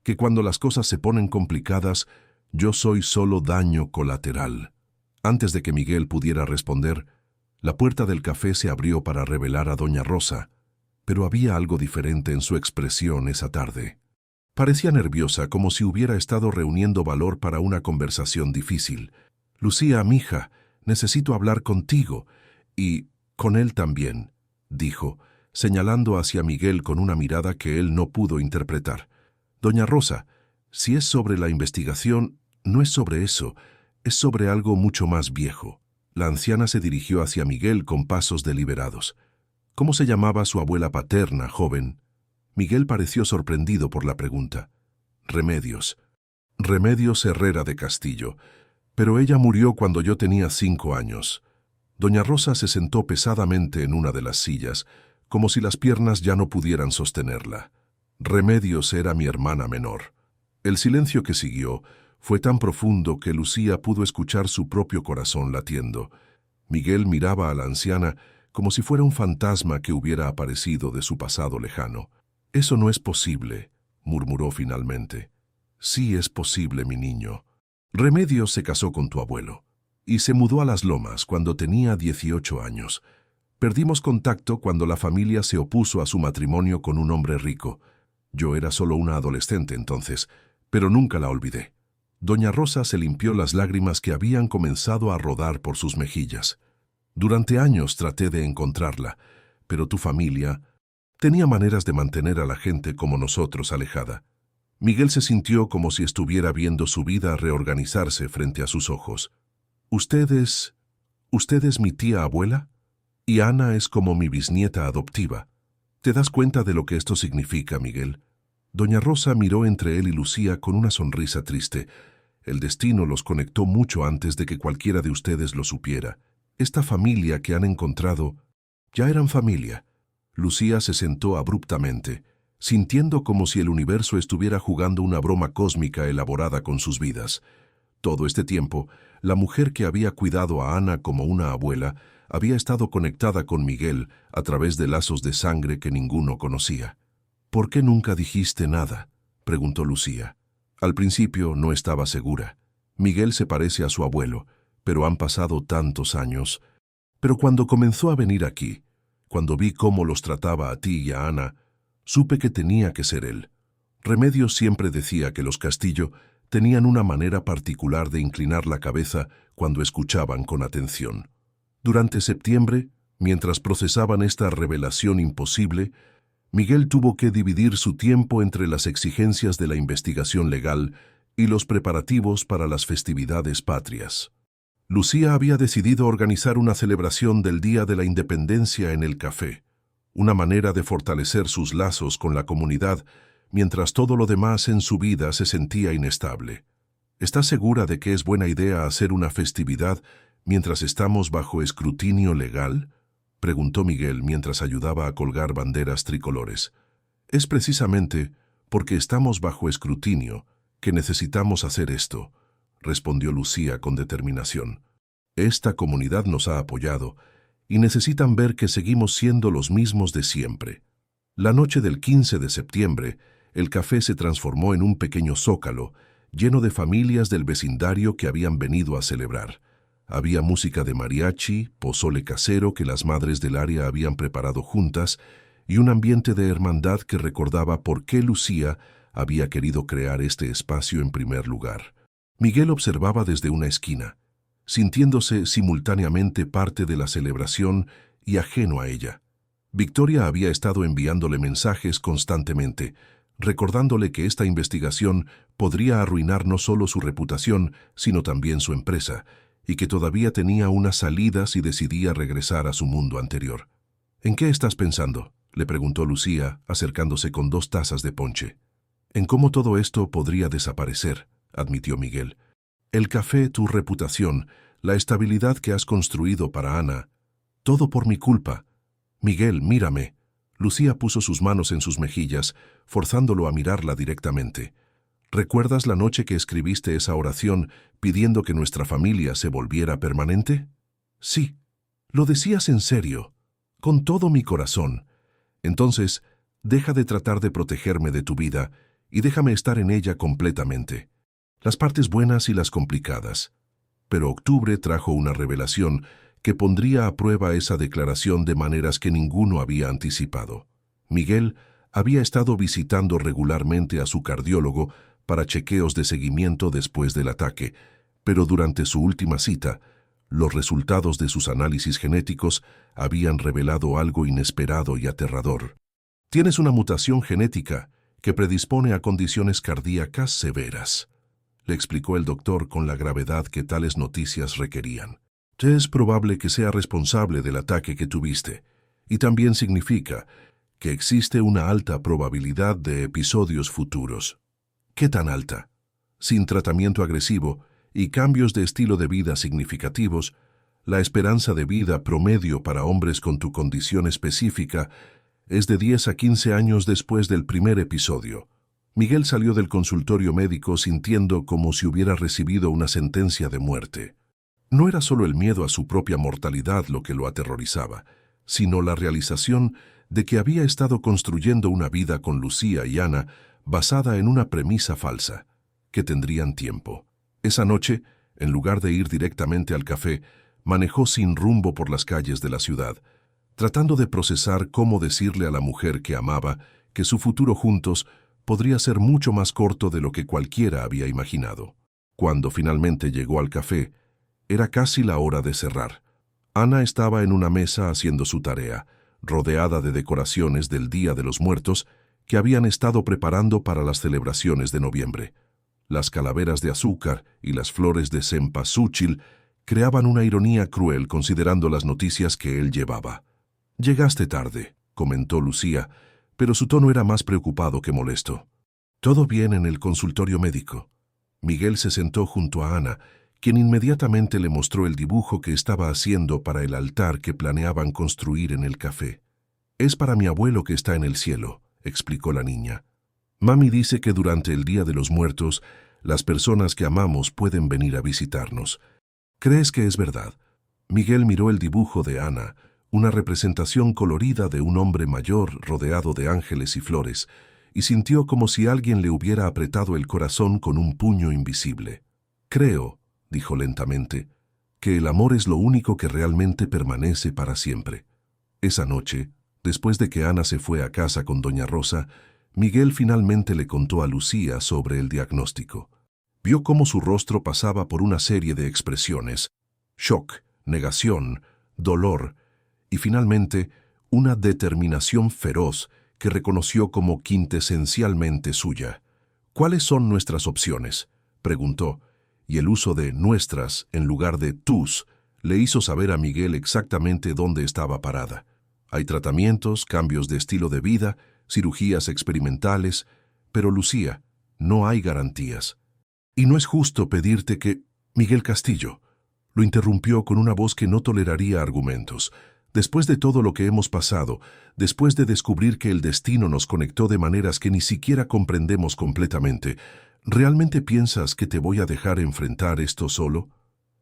Que cuando las cosas se ponen complicadas, yo soy solo daño colateral. Antes de que Miguel pudiera responder, la puerta del café se abrió para revelar a doña Rosa, pero había algo diferente en su expresión esa tarde. Parecía nerviosa, como si hubiera estado reuniendo valor para una conversación difícil. «Lucía, mija, necesito hablar contigo, y con él también», dijo, señalando hacia Miguel con una mirada que él no pudo interpretar. «Doña Rosa, si es sobre la investigación, no es sobre eso, es sobre algo mucho más viejo». La anciana se dirigió hacia Miguel con pasos deliberados. «¿Cómo se llamaba su abuela paterna, joven?» Miguel pareció sorprendido por la pregunta. «Remedios. Remedios Herrera de Castillo. Pero ella murió cuando yo tenía 5 años». Doña Rosa se sentó pesadamente en una de las sillas, como si las piernas ya no pudieran sostenerla. «Remedios era mi hermana menor». El silencio que siguió fue tan profundo que Lucía pudo escuchar su propio corazón latiendo. Miguel miraba a la anciana como si fuera un fantasma que hubiera aparecido de su pasado lejano. «Eso no es posible», murmuró finalmente. «Sí es posible, mi niño. Remedios se casó con tu abuelo y se mudó a Las Lomas cuando tenía 18 años. Perdimos contacto cuando la familia se opuso a su matrimonio con un hombre rico. Yo era solo una adolescente entonces, pero nunca la olvidé». Doña Rosa se limpió las lágrimas que habían comenzado a rodar por sus mejillas. «Durante años traté de encontrarla, pero tu familia tenía maneras de mantener a la gente como nosotros alejada». Miguel se sintió como si estuviera viendo su vida reorganizarse frente a sus ojos. ¿Usted es mi tía abuela? Y Ana es como mi bisnieta adoptiva. ¿Te das cuenta de lo que esto significa, Miguel?» Doña Rosa miró entre él y Lucía con una sonrisa triste. «El destino los conectó mucho antes de que cualquiera de ustedes lo supiera. Esta familia que han encontrado ya eran familia». Lucía se sentó abruptamente, sintiendo como si el universo estuviera jugando una broma cósmica elaborada con sus vidas. Todo este tiempo, la mujer que había cuidado a Ana como una abuela había estado conectada con Miguel a través de lazos de sangre que ninguno conocía. «¿Por qué nunca dijiste nada?», preguntó Lucía. Al principio no estaba segura. Miguel se parece a su abuelo, pero han pasado tantos años. Pero cuando comenzó a venir aquí, cuando vi cómo los trataba a ti y a Ana, supe que tenía que ser él. Remedios siempre decía que los Castillo tenían una manera particular de inclinar la cabeza cuando escuchaban con atención. Durante septiembre, mientras procesaban esta revelación imposible, Miguel tuvo que dividir su tiempo entre las exigencias de la investigación legal y los preparativos para las festividades patrias. Lucía había decidido organizar una celebración del Día de la Independencia en el café, una manera de fortalecer sus lazos con la comunidad mientras todo lo demás en su vida se sentía inestable. ¿Estás segura de que es buena idea hacer una festividad mientras estamos bajo escrutinio legal?, preguntó Miguel mientras ayudaba a colgar banderas tricolores. Es precisamente porque estamos bajo escrutinio que necesitamos hacer esto, respondió Lucía con determinación. Esta comunidad nos ha apoyado y necesitan ver que seguimos siendo los mismos de siempre. La noche del 15 de septiembre, el café se transformó en un pequeño zócalo lleno de familias del vecindario que habían venido a celebrar. Había música de mariachi, pozole casero que las madres del área habían preparado juntas y un ambiente de hermandad que recordaba por qué Lucía había querido crear este espacio en primer lugar. Miguel observaba desde una esquina, sintiéndose simultáneamente parte de la celebración y ajeno a ella. Victoria había estado enviándole mensajes constantemente, recordándole que esta investigación podría arruinar no solo su reputación, sino también su empresa, y que todavía tenía una salida si decidía regresar a su mundo anterior. ¿En qué estás pensando?, le preguntó Lucía, acercándose con 2 tazas de ponche. En cómo todo esto podría desaparecer, admitió Miguel. El café, tu reputación, la estabilidad que has construido para Ana, todo por mi culpa. Miguel, mírame. Lucía puso sus manos en sus mejillas, forzándolo a mirarla directamente. ¿Recuerdas la noche que escribiste esa oración pidiendo que nuestra familia se volviera permanente? Sí. Lo decías en serio, con todo mi corazón. Entonces, deja de tratar de protegerme de tu vida y déjame estar en ella completamente. Las partes buenas y las complicadas. Pero octubre trajo una revelación que pondría a prueba esa declaración de maneras que ninguno había anticipado. Miguel había estado visitando regularmente a su cardiólogo para chequeos de seguimiento después del ataque, pero durante su última cita, los resultados de sus análisis genéticos habían revelado algo inesperado y aterrador. Tienes una mutación genética que predispone a condiciones cardíacas severas, le explicó el doctor con la gravedad que tales noticias requerían. Es probable que sea responsable del ataque que tuviste, y también significa que existe una alta probabilidad de episodios futuros. ¿Qué tan alta? Sin tratamiento agresivo y cambios de estilo de vida significativos, la esperanza de vida promedio para hombres con tu condición específica es de 10 a 15 años después del primer episodio. Miguel salió del consultorio médico sintiendo como si hubiera recibido una sentencia de muerte. No era solo el miedo a su propia mortalidad lo que lo aterrorizaba, sino la realización de que había estado construyendo una vida con Lucía y Ana basada en una premisa falsa, que tendrían tiempo. Esa noche, en lugar de ir directamente al café, manejó sin rumbo por las calles de la ciudad, tratando de procesar cómo decirle a la mujer que amaba que su futuro juntos podría ser mucho más corto de lo que cualquiera había imaginado. Cuando finalmente llegó al café, era casi la hora de cerrar. Ana estaba en una mesa haciendo su tarea, rodeada de decoraciones del Día de los Muertos que habían estado preparando para las celebraciones de noviembre. Las calaveras de azúcar y las flores de cempasúchil creaban una ironía cruel considerando las noticias que él llevaba. «Llegaste tarde», comentó Lucía, pero su tono era más preocupado que molesto. «Todo bien en el consultorio médico». Miguel se sentó junto a Ana, quien inmediatamente le mostró el dibujo que estaba haciendo para el altar que planeaban construir en el café. «Es para mi abuelo que está en el cielo», explicó la niña. «Mami dice que durante el Día de los Muertos, las personas que amamos pueden venir a visitarnos. ¿Crees que es verdad?» Miguel miró el dibujo de Ana, una representación colorida de un hombre mayor rodeado de ángeles y flores, y sintió como si alguien le hubiera apretado el corazón con un puño invisible. «Creo», dijo lentamente, «que el amor es lo único que realmente permanece para siempre». Esa noche, después de que Ana se fue a casa con doña Rosa, Miguel finalmente le contó a Lucía sobre el diagnóstico. Vio cómo su rostro pasaba por una serie de expresiones: shock, negación, dolor y finalmente una determinación feroz que reconoció como quintesencialmente suya. «¿Cuáles son nuestras opciones?», preguntó, y el uso de nuestras en lugar de tus le hizo saber a Miguel exactamente dónde estaba parada. Hay tratamientos, cambios de estilo de vida, cirugías experimentales, pero Lucía, no hay garantías. «Y no es justo pedirte que...» Miguel Castillo lo interrumpió con una voz que no toleraría argumentos. «Después de todo lo que hemos pasado, después de descubrir que el destino nos conectó de maneras que ni siquiera comprendemos completamente, ¿realmente piensas que te voy a dejar enfrentar esto solo?»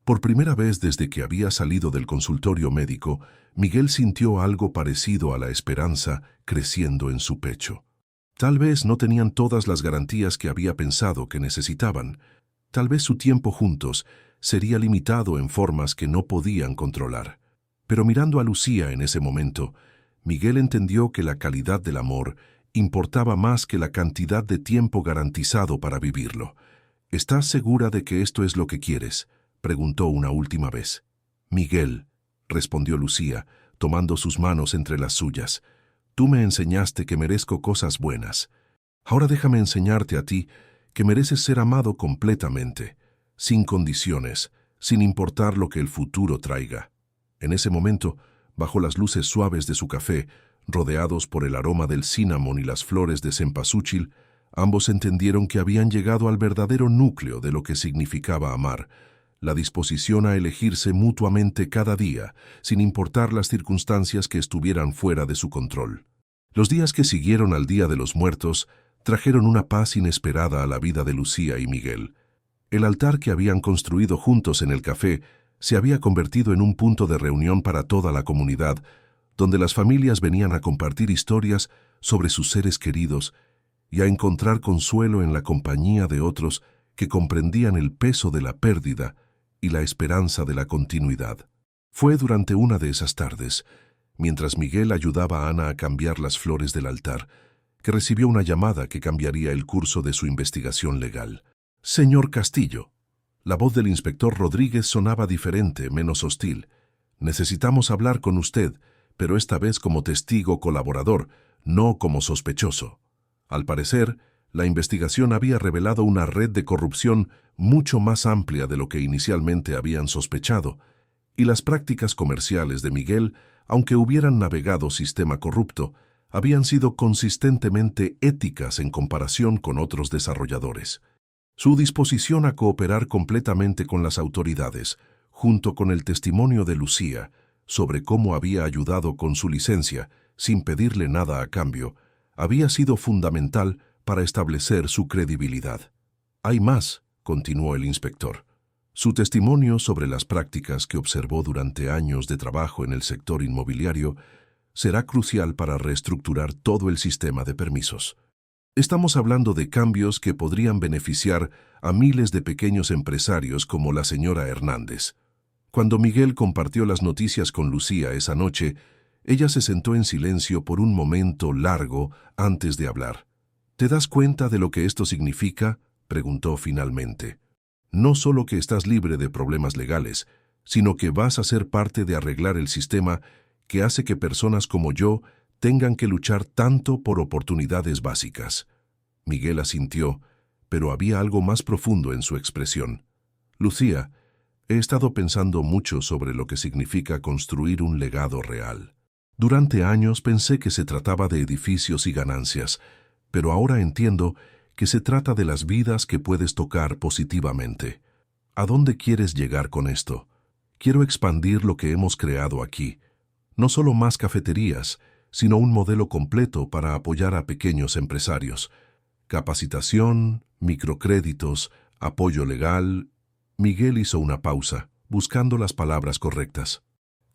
Por primera vez desde que había salido del consultorio médico, Miguel sintió algo parecido a la esperanza creciendo en su pecho. Tal vez no tenían todas las garantías que había pensado que necesitaban. Tal vez su tiempo juntos sería limitado en formas que no podían controlar. Pero mirando a Lucía en ese momento, Miguel entendió que la calidad del amor importaba más que la cantidad de tiempo garantizado para vivirlo. «¿Estás segura de que esto es lo que quieres?», preguntó una última vez. «Miguel», respondió Lucía, tomando sus manos entre las suyas, «tú me enseñaste que merezco cosas buenas. Ahora déjame enseñarte a ti que mereces ser amado completamente, sin condiciones, sin importar lo que el futuro traiga». En ese momento, bajo las luces suaves de su café, rodeados por el aroma del cinnamon y las flores de cempasúchil, ambos entendieron que habían llegado al verdadero núcleo de lo que significaba amar, la disposición a elegirse mutuamente cada día, sin importar las circunstancias que estuvieran fuera de su control. Los días que siguieron al Día de los Muertos trajeron una paz inesperada a la vida de Lucía y Miguel. El altar que habían construido juntos en el café se había convertido en un punto de reunión para toda la comunidad, donde las familias venían a compartir historias sobre sus seres queridos y a encontrar consuelo en la compañía de otros que comprendían el peso de la pérdida y la esperanza de la continuidad. Fue durante una de esas tardes, mientras Miguel ayudaba a Ana a cambiar las flores del altar, que recibió una llamada que cambiaría el curso de su investigación legal. «Señor Castillo». La voz del inspector Rodríguez sonaba diferente, menos hostil. «Necesitamos hablar con usted, pero esta vez como testigo colaborador, no como sospechoso». Al parecer, la investigación había revelado una red de corrupción mucho más amplia de lo que inicialmente habían sospechado, y las prácticas comerciales de Miguel, aunque hubieran navegado sistema corrupto, habían sido consistentemente éticas en comparación con otros desarrolladores. Su disposición a cooperar completamente con las autoridades, junto con el testimonio de Lucía sobre cómo había ayudado con su licencia, sin pedirle nada a cambio, había sido fundamental para establecer su credibilidad. «Hay más», continuó el inspector. «Su testimonio sobre las prácticas que observó durante años de trabajo en el sector inmobiliario será crucial para reestructurar todo el sistema de permisos. Estamos hablando de cambios que podrían beneficiar a miles de pequeños empresarios como la señora Hernández». Cuando Miguel compartió las noticias con Lucía esa noche, ella se sentó en silencio por un momento largo antes de hablar. «¿Te das cuenta de lo que esto significa?», preguntó finalmente. «No solo que estás libre de problemas legales, sino que vas a ser parte de arreglar el sistema que hace que personas como yo tengan que luchar tanto por oportunidades básicas». Miguel asintió, pero había algo más profundo en su expresión. «Lucía, he estado pensando mucho sobre lo que significa construir un legado real. Durante años pensé que se trataba de edificios y ganancias, pero ahora entiendo que se trata de las vidas que puedes tocar positivamente. ¿A dónde quieres llegar con esto? Quiero expandir lo que hemos creado aquí. No solo más cafeterías, sino un modelo completo para apoyar a pequeños empresarios. Capacitación, microcréditos, apoyo legal». Miguel hizo una pausa, buscando las palabras correctas.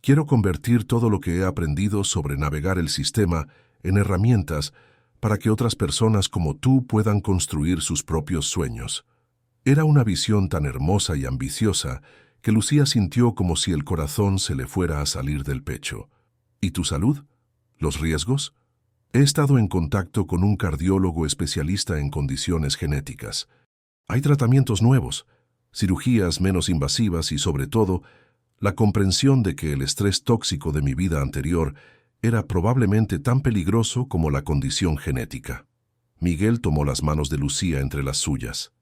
«Quiero convertir todo lo que he aprendido sobre navegar el sistema en herramientas para que otras personas como tú puedan construir sus propios sueños. Era una visión tan hermosa y ambiciosa que Lucía sintió como si el corazón se le fuera a salir del pecho. ¿Y tu salud? ¿Los riesgos? He estado en contacto con un cardiólogo especialista en condiciones genéticas. Hay tratamientos nuevos, cirugías menos invasivas y, sobre todo, la comprensión de que el estrés tóxico de mi vida anterior era probablemente tan peligroso como la condición genética. Miguel tomó las manos de Lucía entre las suyas.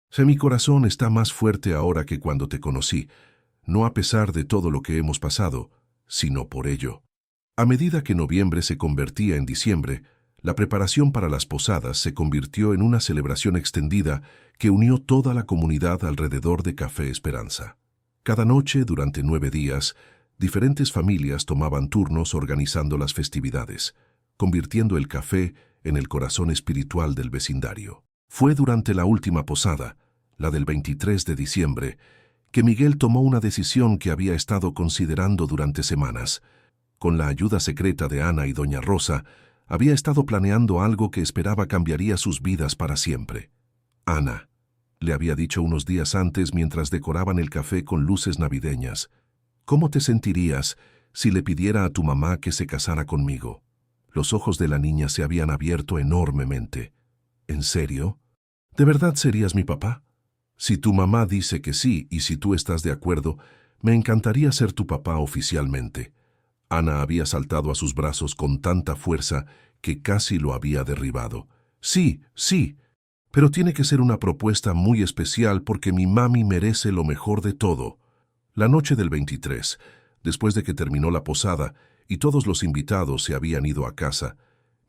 Sé, mi corazón está más fuerte ahora que cuando te conocí, no a pesar de todo lo que hemos pasado, sino por ello. A medida que noviembre se convertía en diciembre, la preparación para las posadas se convirtió en una celebración extendida que unió toda la comunidad alrededor de Café Esperanza. Cada noche, durante 9 días, diferentes familias tomaban turnos organizando las festividades, convirtiendo el café en el corazón espiritual del vecindario. Fue durante la última posada, la del 23 de diciembre, que Miguel tomó una decisión que había estado considerando durante semanas. Con la ayuda secreta de Ana y doña Rosa, había estado planeando algo que esperaba cambiaría sus vidas para siempre. Ana, le había dicho unos días antes mientras decoraban el café con luces navideñas, ¿cómo te sentirías si le pidiera a tu mamá que se casara conmigo? Los ojos de la niña se habían abierto enormemente. ¿En serio? ¿De verdad serías mi papá? Si tu mamá dice que sí y si tú estás de acuerdo, me encantaría ser tu papá oficialmente. Ana había saltado a sus brazos con tanta fuerza que casi lo había derribado. Sí, sí, pero tiene que ser una propuesta muy especial porque mi mami merece lo mejor de todo. La noche del 23, después de que terminó la posada y todos los invitados se habían ido a casa,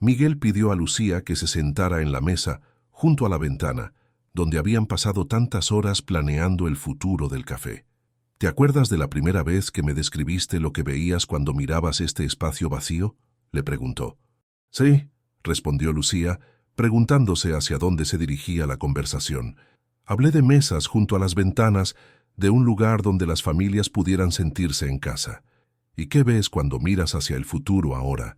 Miguel pidió a Lucía que se sentara en la mesa junto a la ventana, donde habían pasado tantas horas planeando el futuro del café. ¿Te acuerdas de la primera vez que me describiste lo que veías cuando mirabas este espacio vacío?, le preguntó. Sí, respondió Lucía, preguntándose hacia dónde se dirigía la conversación. Hablé de mesas junto a las ventanas, de un lugar donde las familias pudieran sentirse en casa. ¿Y qué ves cuando miras hacia el futuro ahora?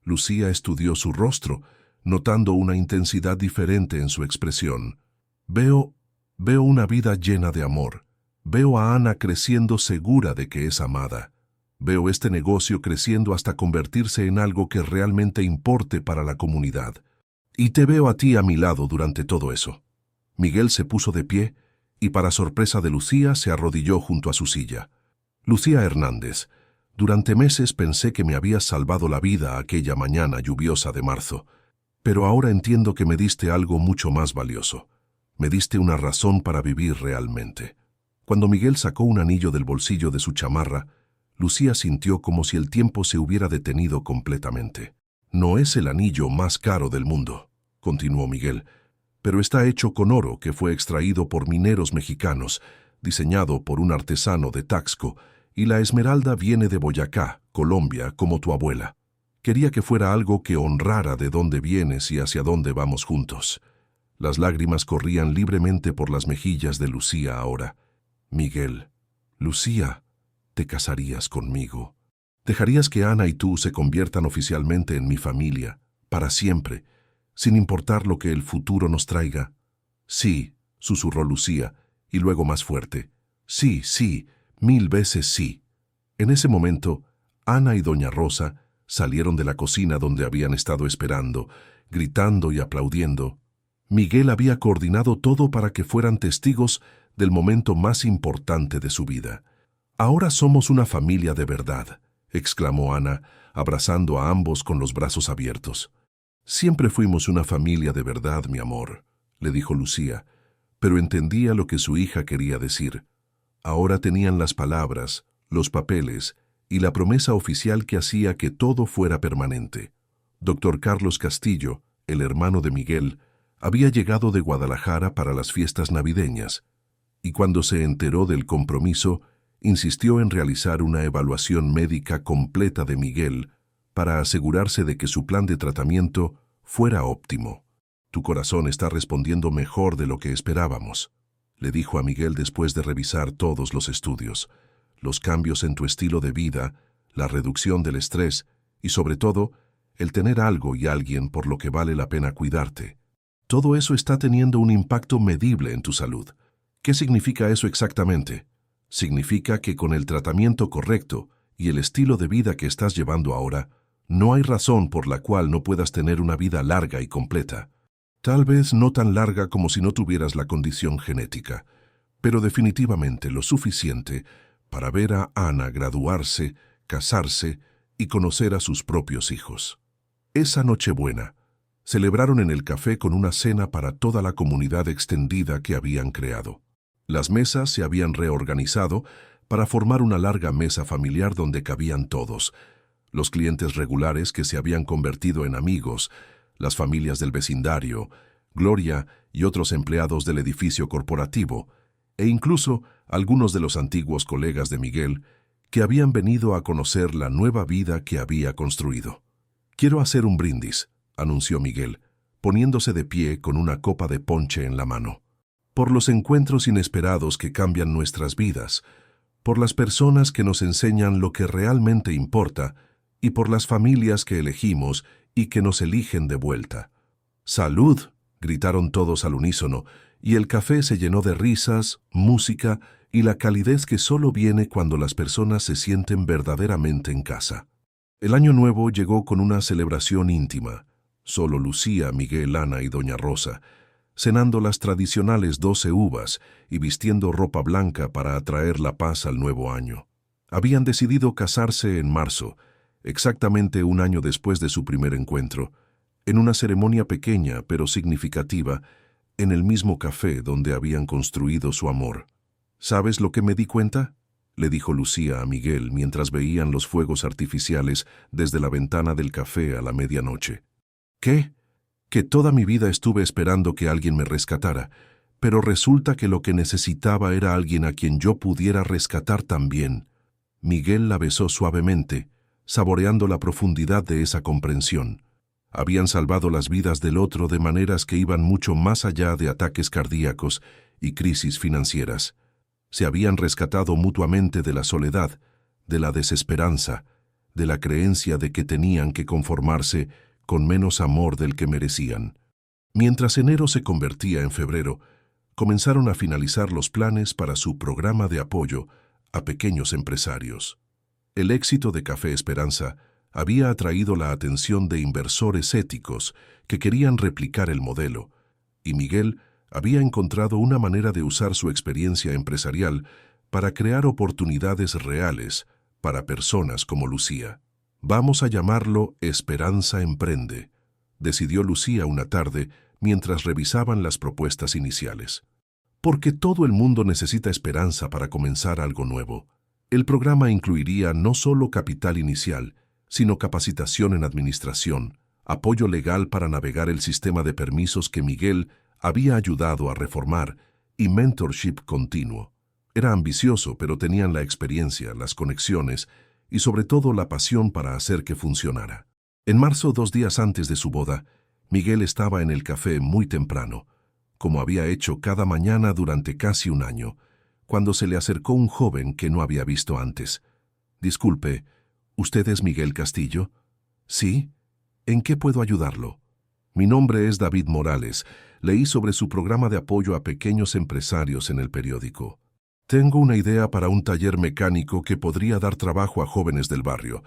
Lucía estudió su rostro, notando una intensidad diferente en su expresión. Veo una vida llena de amor. Veo a Ana creciendo segura de que es amada. Veo este negocio creciendo hasta convertirse en algo que realmente importe para la comunidad. Y te veo a ti a mi lado durante todo eso. Miguel se puso de pie y, para sorpresa de Lucía, se arrodilló junto a su silla. Lucía Hernández, durante meses pensé que me habías salvado la vida aquella mañana lluviosa de marzo, pero ahora entiendo que me diste algo mucho más valioso. Me diste una razón para vivir realmente. Cuando Miguel sacó un anillo del bolsillo de su chamarra, Lucía sintió como si el tiempo se hubiera detenido completamente. No es el anillo más caro del mundo, continuó Miguel, pero está hecho con oro que fue extraído por mineros mexicanos, diseñado por un artesano de Taxco, y la esmeralda viene de Boyacá, Colombia, como tu abuela. Quería que fuera algo que honrara de dónde vienes y hacia dónde vamos juntos. Las lágrimas corrían libremente por las mejillas de Lucía ahora. Miguel, Lucía, ¿te casarías conmigo? ¿Dejarías que Ana y tú se conviertan oficialmente en mi familia, para siempre, sin importar lo que el futuro nos traiga? Sí, susurró Lucía, y luego más fuerte. Sí, sí, 1000 veces sí. En ese momento, Ana y doña Rosa salieron de la cocina donde habían estado esperando, gritando y aplaudiendo. Miguel había coordinado todo para que fueran testigos del momento más importante de su vida. Ahora somos una familia de verdad, exclamó Ana, abrazando a ambos con los brazos abiertos. Siempre fuimos una familia de verdad, mi amor, le dijo Lucía, pero entendía lo que su hija quería decir. Ahora tenían las palabras, los papeles y la promesa oficial que hacía que todo fuera permanente. Dr. Carlos Castillo, el hermano de Miguel, había llegado de Guadalajara para las fiestas navideñas, y cuando se enteró del compromiso, insistió en realizar una evaluación médica completa de Miguel para asegurarse de que su plan de tratamiento fuera óptimo. Tu corazón está respondiendo mejor de lo que esperábamos, le dijo a Miguel después de revisar todos los estudios, los cambios en tu estilo de vida, la reducción del estrés y, sobre todo, el tener algo y alguien por lo que vale la pena cuidarte. Todo eso está teniendo un impacto medible en tu salud. ¿Qué significa eso exactamente? Significa que con el tratamiento correcto y el estilo de vida que estás llevando ahora, no hay razón por la cual no puedas tener una vida larga y completa. Tal vez no tan larga como si no tuvieras la condición genética, pero definitivamente lo suficiente para ver a Ana graduarse, casarse y conocer a sus propios hijos. Esa Nochebuena, celebraron en el café con una cena para toda la comunidad extendida que habían creado. Las mesas se habían reorganizado para formar una larga mesa familiar donde cabían todos, los clientes regulares que se habían convertido en amigos, las familias del vecindario, Gloria y otros empleados del edificio corporativo, e incluso algunos de los antiguos colegas de Miguel que habían venido a conocer la nueva vida que había construido. «Quiero hacer un brindis», anunció Miguel, poniéndose de pie con una copa de ponche en la mano. «Por los encuentros inesperados que cambian nuestras vidas, por las personas que nos enseñan lo que realmente importa y por las familias que elegimos y que nos eligen de vuelta». «¡Salud!», gritaron todos al unísono, y el café se llenó de risas, música y la calidez que solo viene cuando las personas se sienten verdaderamente en casa. El año nuevo llegó con una celebración íntima. Solo Lucía, Miguel, Ana y doña Rosa, cenando las tradicionales 12 uvas y vistiendo ropa blanca para atraer la paz al nuevo año. Habían decidido casarse en marzo, exactamente un año después de su primer encuentro, en una ceremonia pequeña pero significativa, en el mismo café donde habían construido su amor. «¿Sabes lo que me di cuenta?», le dijo Lucía a Miguel mientras veían los fuegos artificiales desde la ventana del café a la medianoche. «¿Qué?». «Que toda mi vida estuve esperando que alguien me rescatara, pero resulta que lo que necesitaba era alguien a quien yo pudiera rescatar también». Miguel la besó suavemente, saboreando la profundidad de esa comprensión. Habían salvado las vidas del otro de maneras que iban mucho más allá de ataques cardíacos y crisis financieras. Se habían rescatado mutuamente de la soledad, de la desesperanza, de la creencia de que tenían que conformarse con menos amor del que merecían. Mientras enero se convertía en febrero, comenzaron a finalizar los planes para su programa de apoyo a pequeños empresarios. El éxito de Café Esperanza había atraído la atención de inversores éticos que querían replicar el modelo, y Miguel había encontrado una manera de usar su experiencia empresarial para crear oportunidades reales para personas como Lucía. «Vamos a llamarlo Esperanza Emprende», decidió Lucía una tarde mientras revisaban las propuestas iniciales. «Porque todo el mundo necesita esperanza para comenzar algo nuevo». El programa incluiría no solo capital inicial, sino capacitación en administración, apoyo legal para navegar el sistema de permisos que Miguel había ayudado a reformar y mentorship continuo. Era ambicioso, pero tenían la experiencia, las conexiones y sobre todo la pasión para hacer que funcionara. En marzo, 2 días antes de su boda, Miguel estaba en el café muy temprano, como había hecho cada mañana durante casi un año, cuando se le acercó un joven que no había visto antes. «Disculpe, ¿usted es Miguel Castillo?» «Sí. ¿En qué puedo ayudarlo?» «Mi nombre es David Morales. Leí sobre su programa de apoyo a pequeños empresarios en el periódico. Tengo una idea para un taller mecánico que podría dar trabajo a jóvenes del barrio,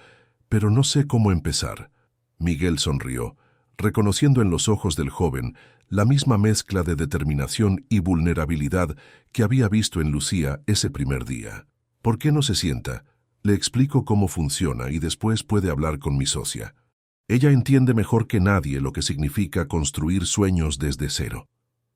pero no sé cómo empezar». Miguel sonrió, reconociendo en los ojos del joven la misma mezcla de determinación y vulnerabilidad que había visto en Lucía ese primer día. «¿Por qué no se sienta? Le explico cómo funciona y después puede hablar con mi socia. Ella entiende mejor que nadie lo que significa construir sueños desde cero».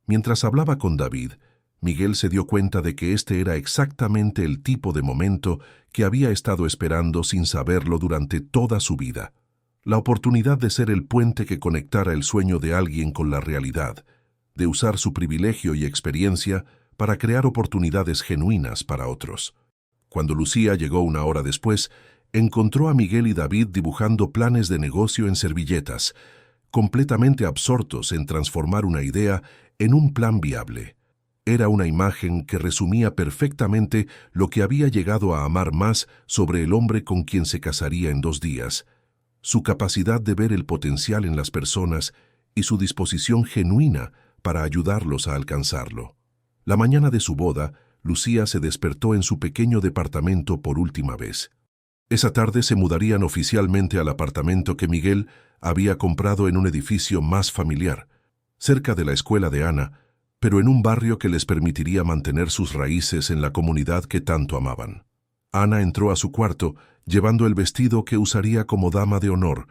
Mientras hablaba con David, Miguel se dio cuenta de que este era exactamente el tipo de momento que había estado esperando sin saberlo durante toda su vida. La oportunidad de ser el puente que conectara el sueño de alguien con la realidad, de usar su privilegio y experiencia para crear oportunidades genuinas para otros. Cuando Lucía llegó una hora después, encontró a Miguel y David dibujando planes de negocio en servilletas, completamente absortos en transformar una idea en un plan viable. Era una imagen que resumía perfectamente lo que había llegado a amar más sobre el hombre con quien se casaría en 2 días. su capacidad de ver el potencial en las personas y su disposición genuina para ayudarlos a alcanzarlo. La mañana de su boda, Lucía se despertó en su pequeño departamento por última vez. Esa tarde se mudarían oficialmente al apartamento que Miguel había comprado en un edificio más familiar, cerca de la escuela de Ana, pero en un barrio que les permitiría mantener sus raíces en la comunidad que tanto amaban. Ana entró a su cuarto llevando el vestido que usaría como dama de honor,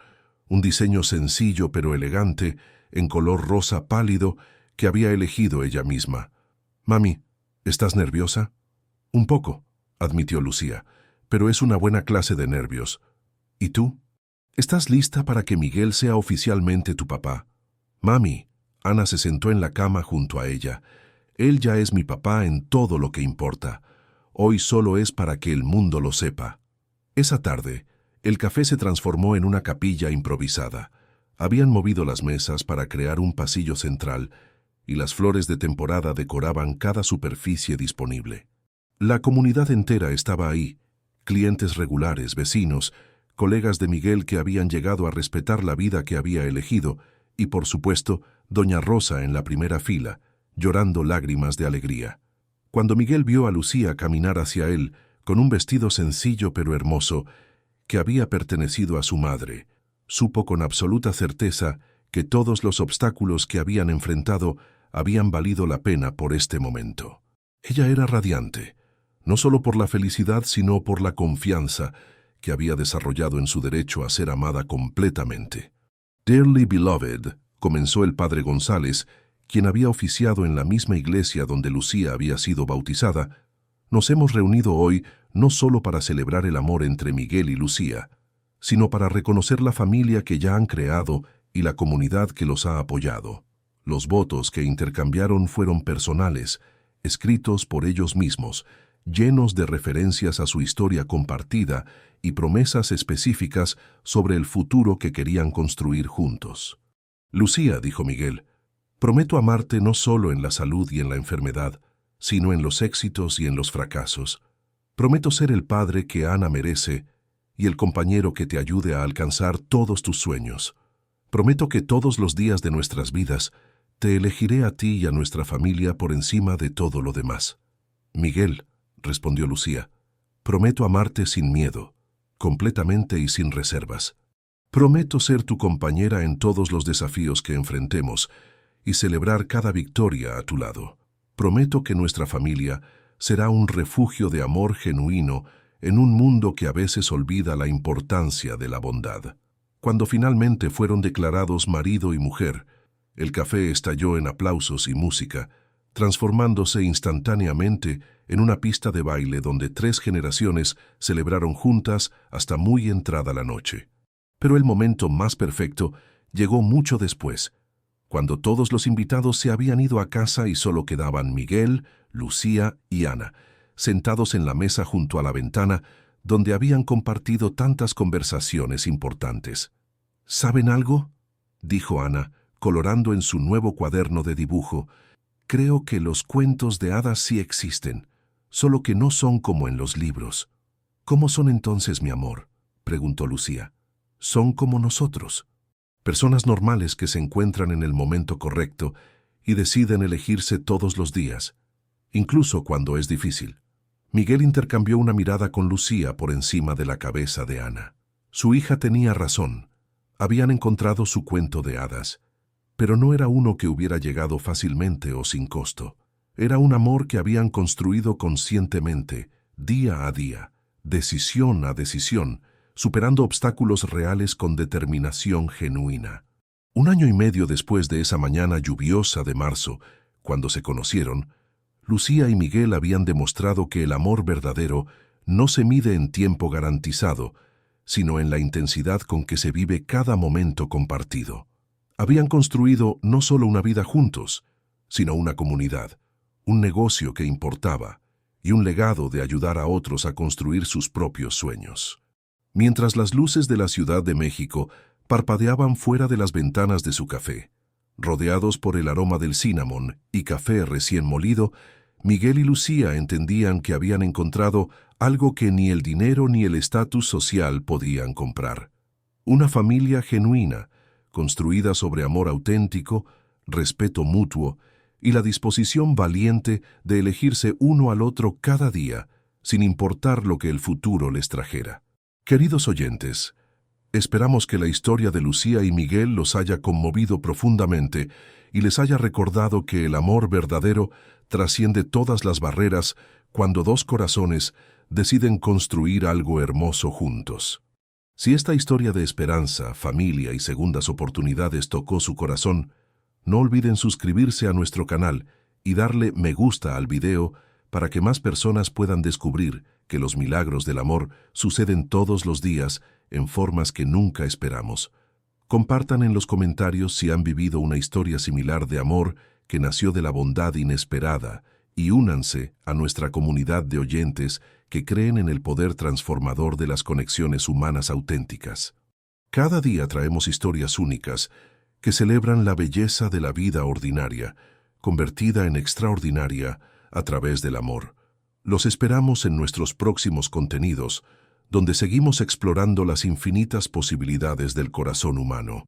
un diseño sencillo pero elegante, en color rosa pálido, que había elegido ella misma. «Mami, ¿estás nerviosa?» «Un poco», admitió Lucía, «pero es una buena clase de nervios. ¿Y tú? ¿Estás lista para que Miguel sea oficialmente tu papá?» «Mami», Ana se sentó en la cama junto a ella, «él ya es mi papá en todo lo que importa. Hoy solo es para que el mundo lo sepa». Esa tarde, el café se transformó en una capilla improvisada. Habían movido las mesas para crear un pasillo central y las flores de temporada decoraban cada superficie disponible. La comunidad entera estaba ahí, clientes regulares, vecinos, colegas de Miguel que habían llegado a respetar la vida que había elegido y, por supuesto, doña Rosa en la primera fila, llorando lágrimas de alegría. Cuando Miguel vio a Lucía caminar hacia él, con un vestido sencillo pero hermoso, que había pertenecido a su madre, supo con absoluta certeza que todos los obstáculos que habían enfrentado habían valido la pena por este momento. Ella era radiante, no solo por la felicidad, sino por la confianza que había desarrollado en su derecho a ser amada completamente. «Dearly beloved», comenzó el padre González, quien había oficiado en la misma iglesia donde Lucía había sido bautizada, «nos hemos reunido hoy no solo para celebrar el amor entre Miguel y Lucía, sino para reconocer la familia que ya han creado y la comunidad que los ha apoyado. Los votos que intercambiaron fueron personales, escritos por ellos mismos, llenos de referencias a su historia compartida y promesas específicas sobre el futuro que querían construir juntos. «Lucía», dijo Miguel, «prometo amarte no solo en la salud y en la enfermedad, sino en los éxitos y en los fracasos. Prometo ser el padre que Ana merece y el compañero que te ayude a alcanzar todos tus sueños. Prometo que todos los días de nuestras vidas te elegiré a ti y a nuestra familia por encima de todo lo demás». «Miguel», respondió Lucía, «prometo amarte sin miedo, completamente y sin reservas. Prometo ser tu compañera en todos los desafíos que enfrentemos y celebrar cada victoria a tu lado. Prometo que nuestra familia será un refugio de amor genuino en un mundo que a veces olvida la importancia de la bondad». Cuando finalmente fueron declarados marido y mujer, el café estalló en aplausos y música, transformándose instantáneamente en una pista de baile donde 3 generaciones celebraron juntas hasta muy entrada la noche. Pero el momento más perfecto llegó mucho después, cuando todos los invitados se habían ido a casa y solo quedaban Miguel, Lucía y Ana, sentados en la mesa junto a la ventana, donde habían compartido tantas conversaciones importantes. «¿Saben algo?», dijo Ana, colorando en su nuevo cuaderno de dibujo. «Creo que los cuentos de hadas sí existen, solo que no son como en los libros». «¿Cómo son entonces, mi amor?», preguntó Lucía. «Son como nosotros, personas normales que se encuentran en el momento correcto y deciden elegirse todos los días, incluso cuando es difícil». Miguel intercambió una mirada con Lucía por encima de la cabeza de Ana. Su hija tenía razón. Habían encontrado su cuento de hadas, pero no era uno que hubiera llegado fácilmente o sin costo. Era un amor que habían construido conscientemente, día a día, decisión a decisión, superando obstáculos reales con determinación genuina. 1 año y medio después de esa mañana lluviosa de marzo, cuando se conocieron, Lucía y Miguel habían demostrado que el amor verdadero no se mide en tiempo garantizado, sino en la intensidad con que se vive cada momento compartido. Habían construido no solo una vida juntos, sino una comunidad, un negocio que importaba y un legado de ayudar a otros a construir sus propios sueños. Mientras las luces de la Ciudad de México parpadeaban fuera de las ventanas de su café, rodeados por el aroma del cinnamon y café recién molido, Miguel y Lucía entendían que habían encontrado algo que ni el dinero ni el estatus social podían comprar: Una familia genuina, construida sobre amor auténtico, respeto mutuo y la disposición valiente de elegirse uno al otro cada día, sin importar lo que el futuro les trajera. Queridos oyentes, esperamos que la historia de Lucía y Miguel los haya conmovido profundamente y les haya recordado que el amor verdadero trasciende todas las barreras cuando dos corazones deciden construir algo hermoso juntos. Si esta historia de esperanza, familia y segundas oportunidades tocó su corazón, no olviden suscribirse a nuestro canal y darle me gusta al video para que más personas puedan descubrir que los milagros del amor suceden todos los días en formas que nunca esperamos. Compartan en los comentarios si han vivido una historia similar de amor que nació de la bondad inesperada y únanse a nuestra comunidad de oyentes que creen en el poder transformador de las conexiones humanas auténticas. Cada día traemos historias únicas que celebran la belleza de la vida ordinaria, convertida en extraordinaria a través del amor. Los esperamos en nuestros próximos contenidos, donde seguimos explorando las infinitas posibilidades del corazón humano.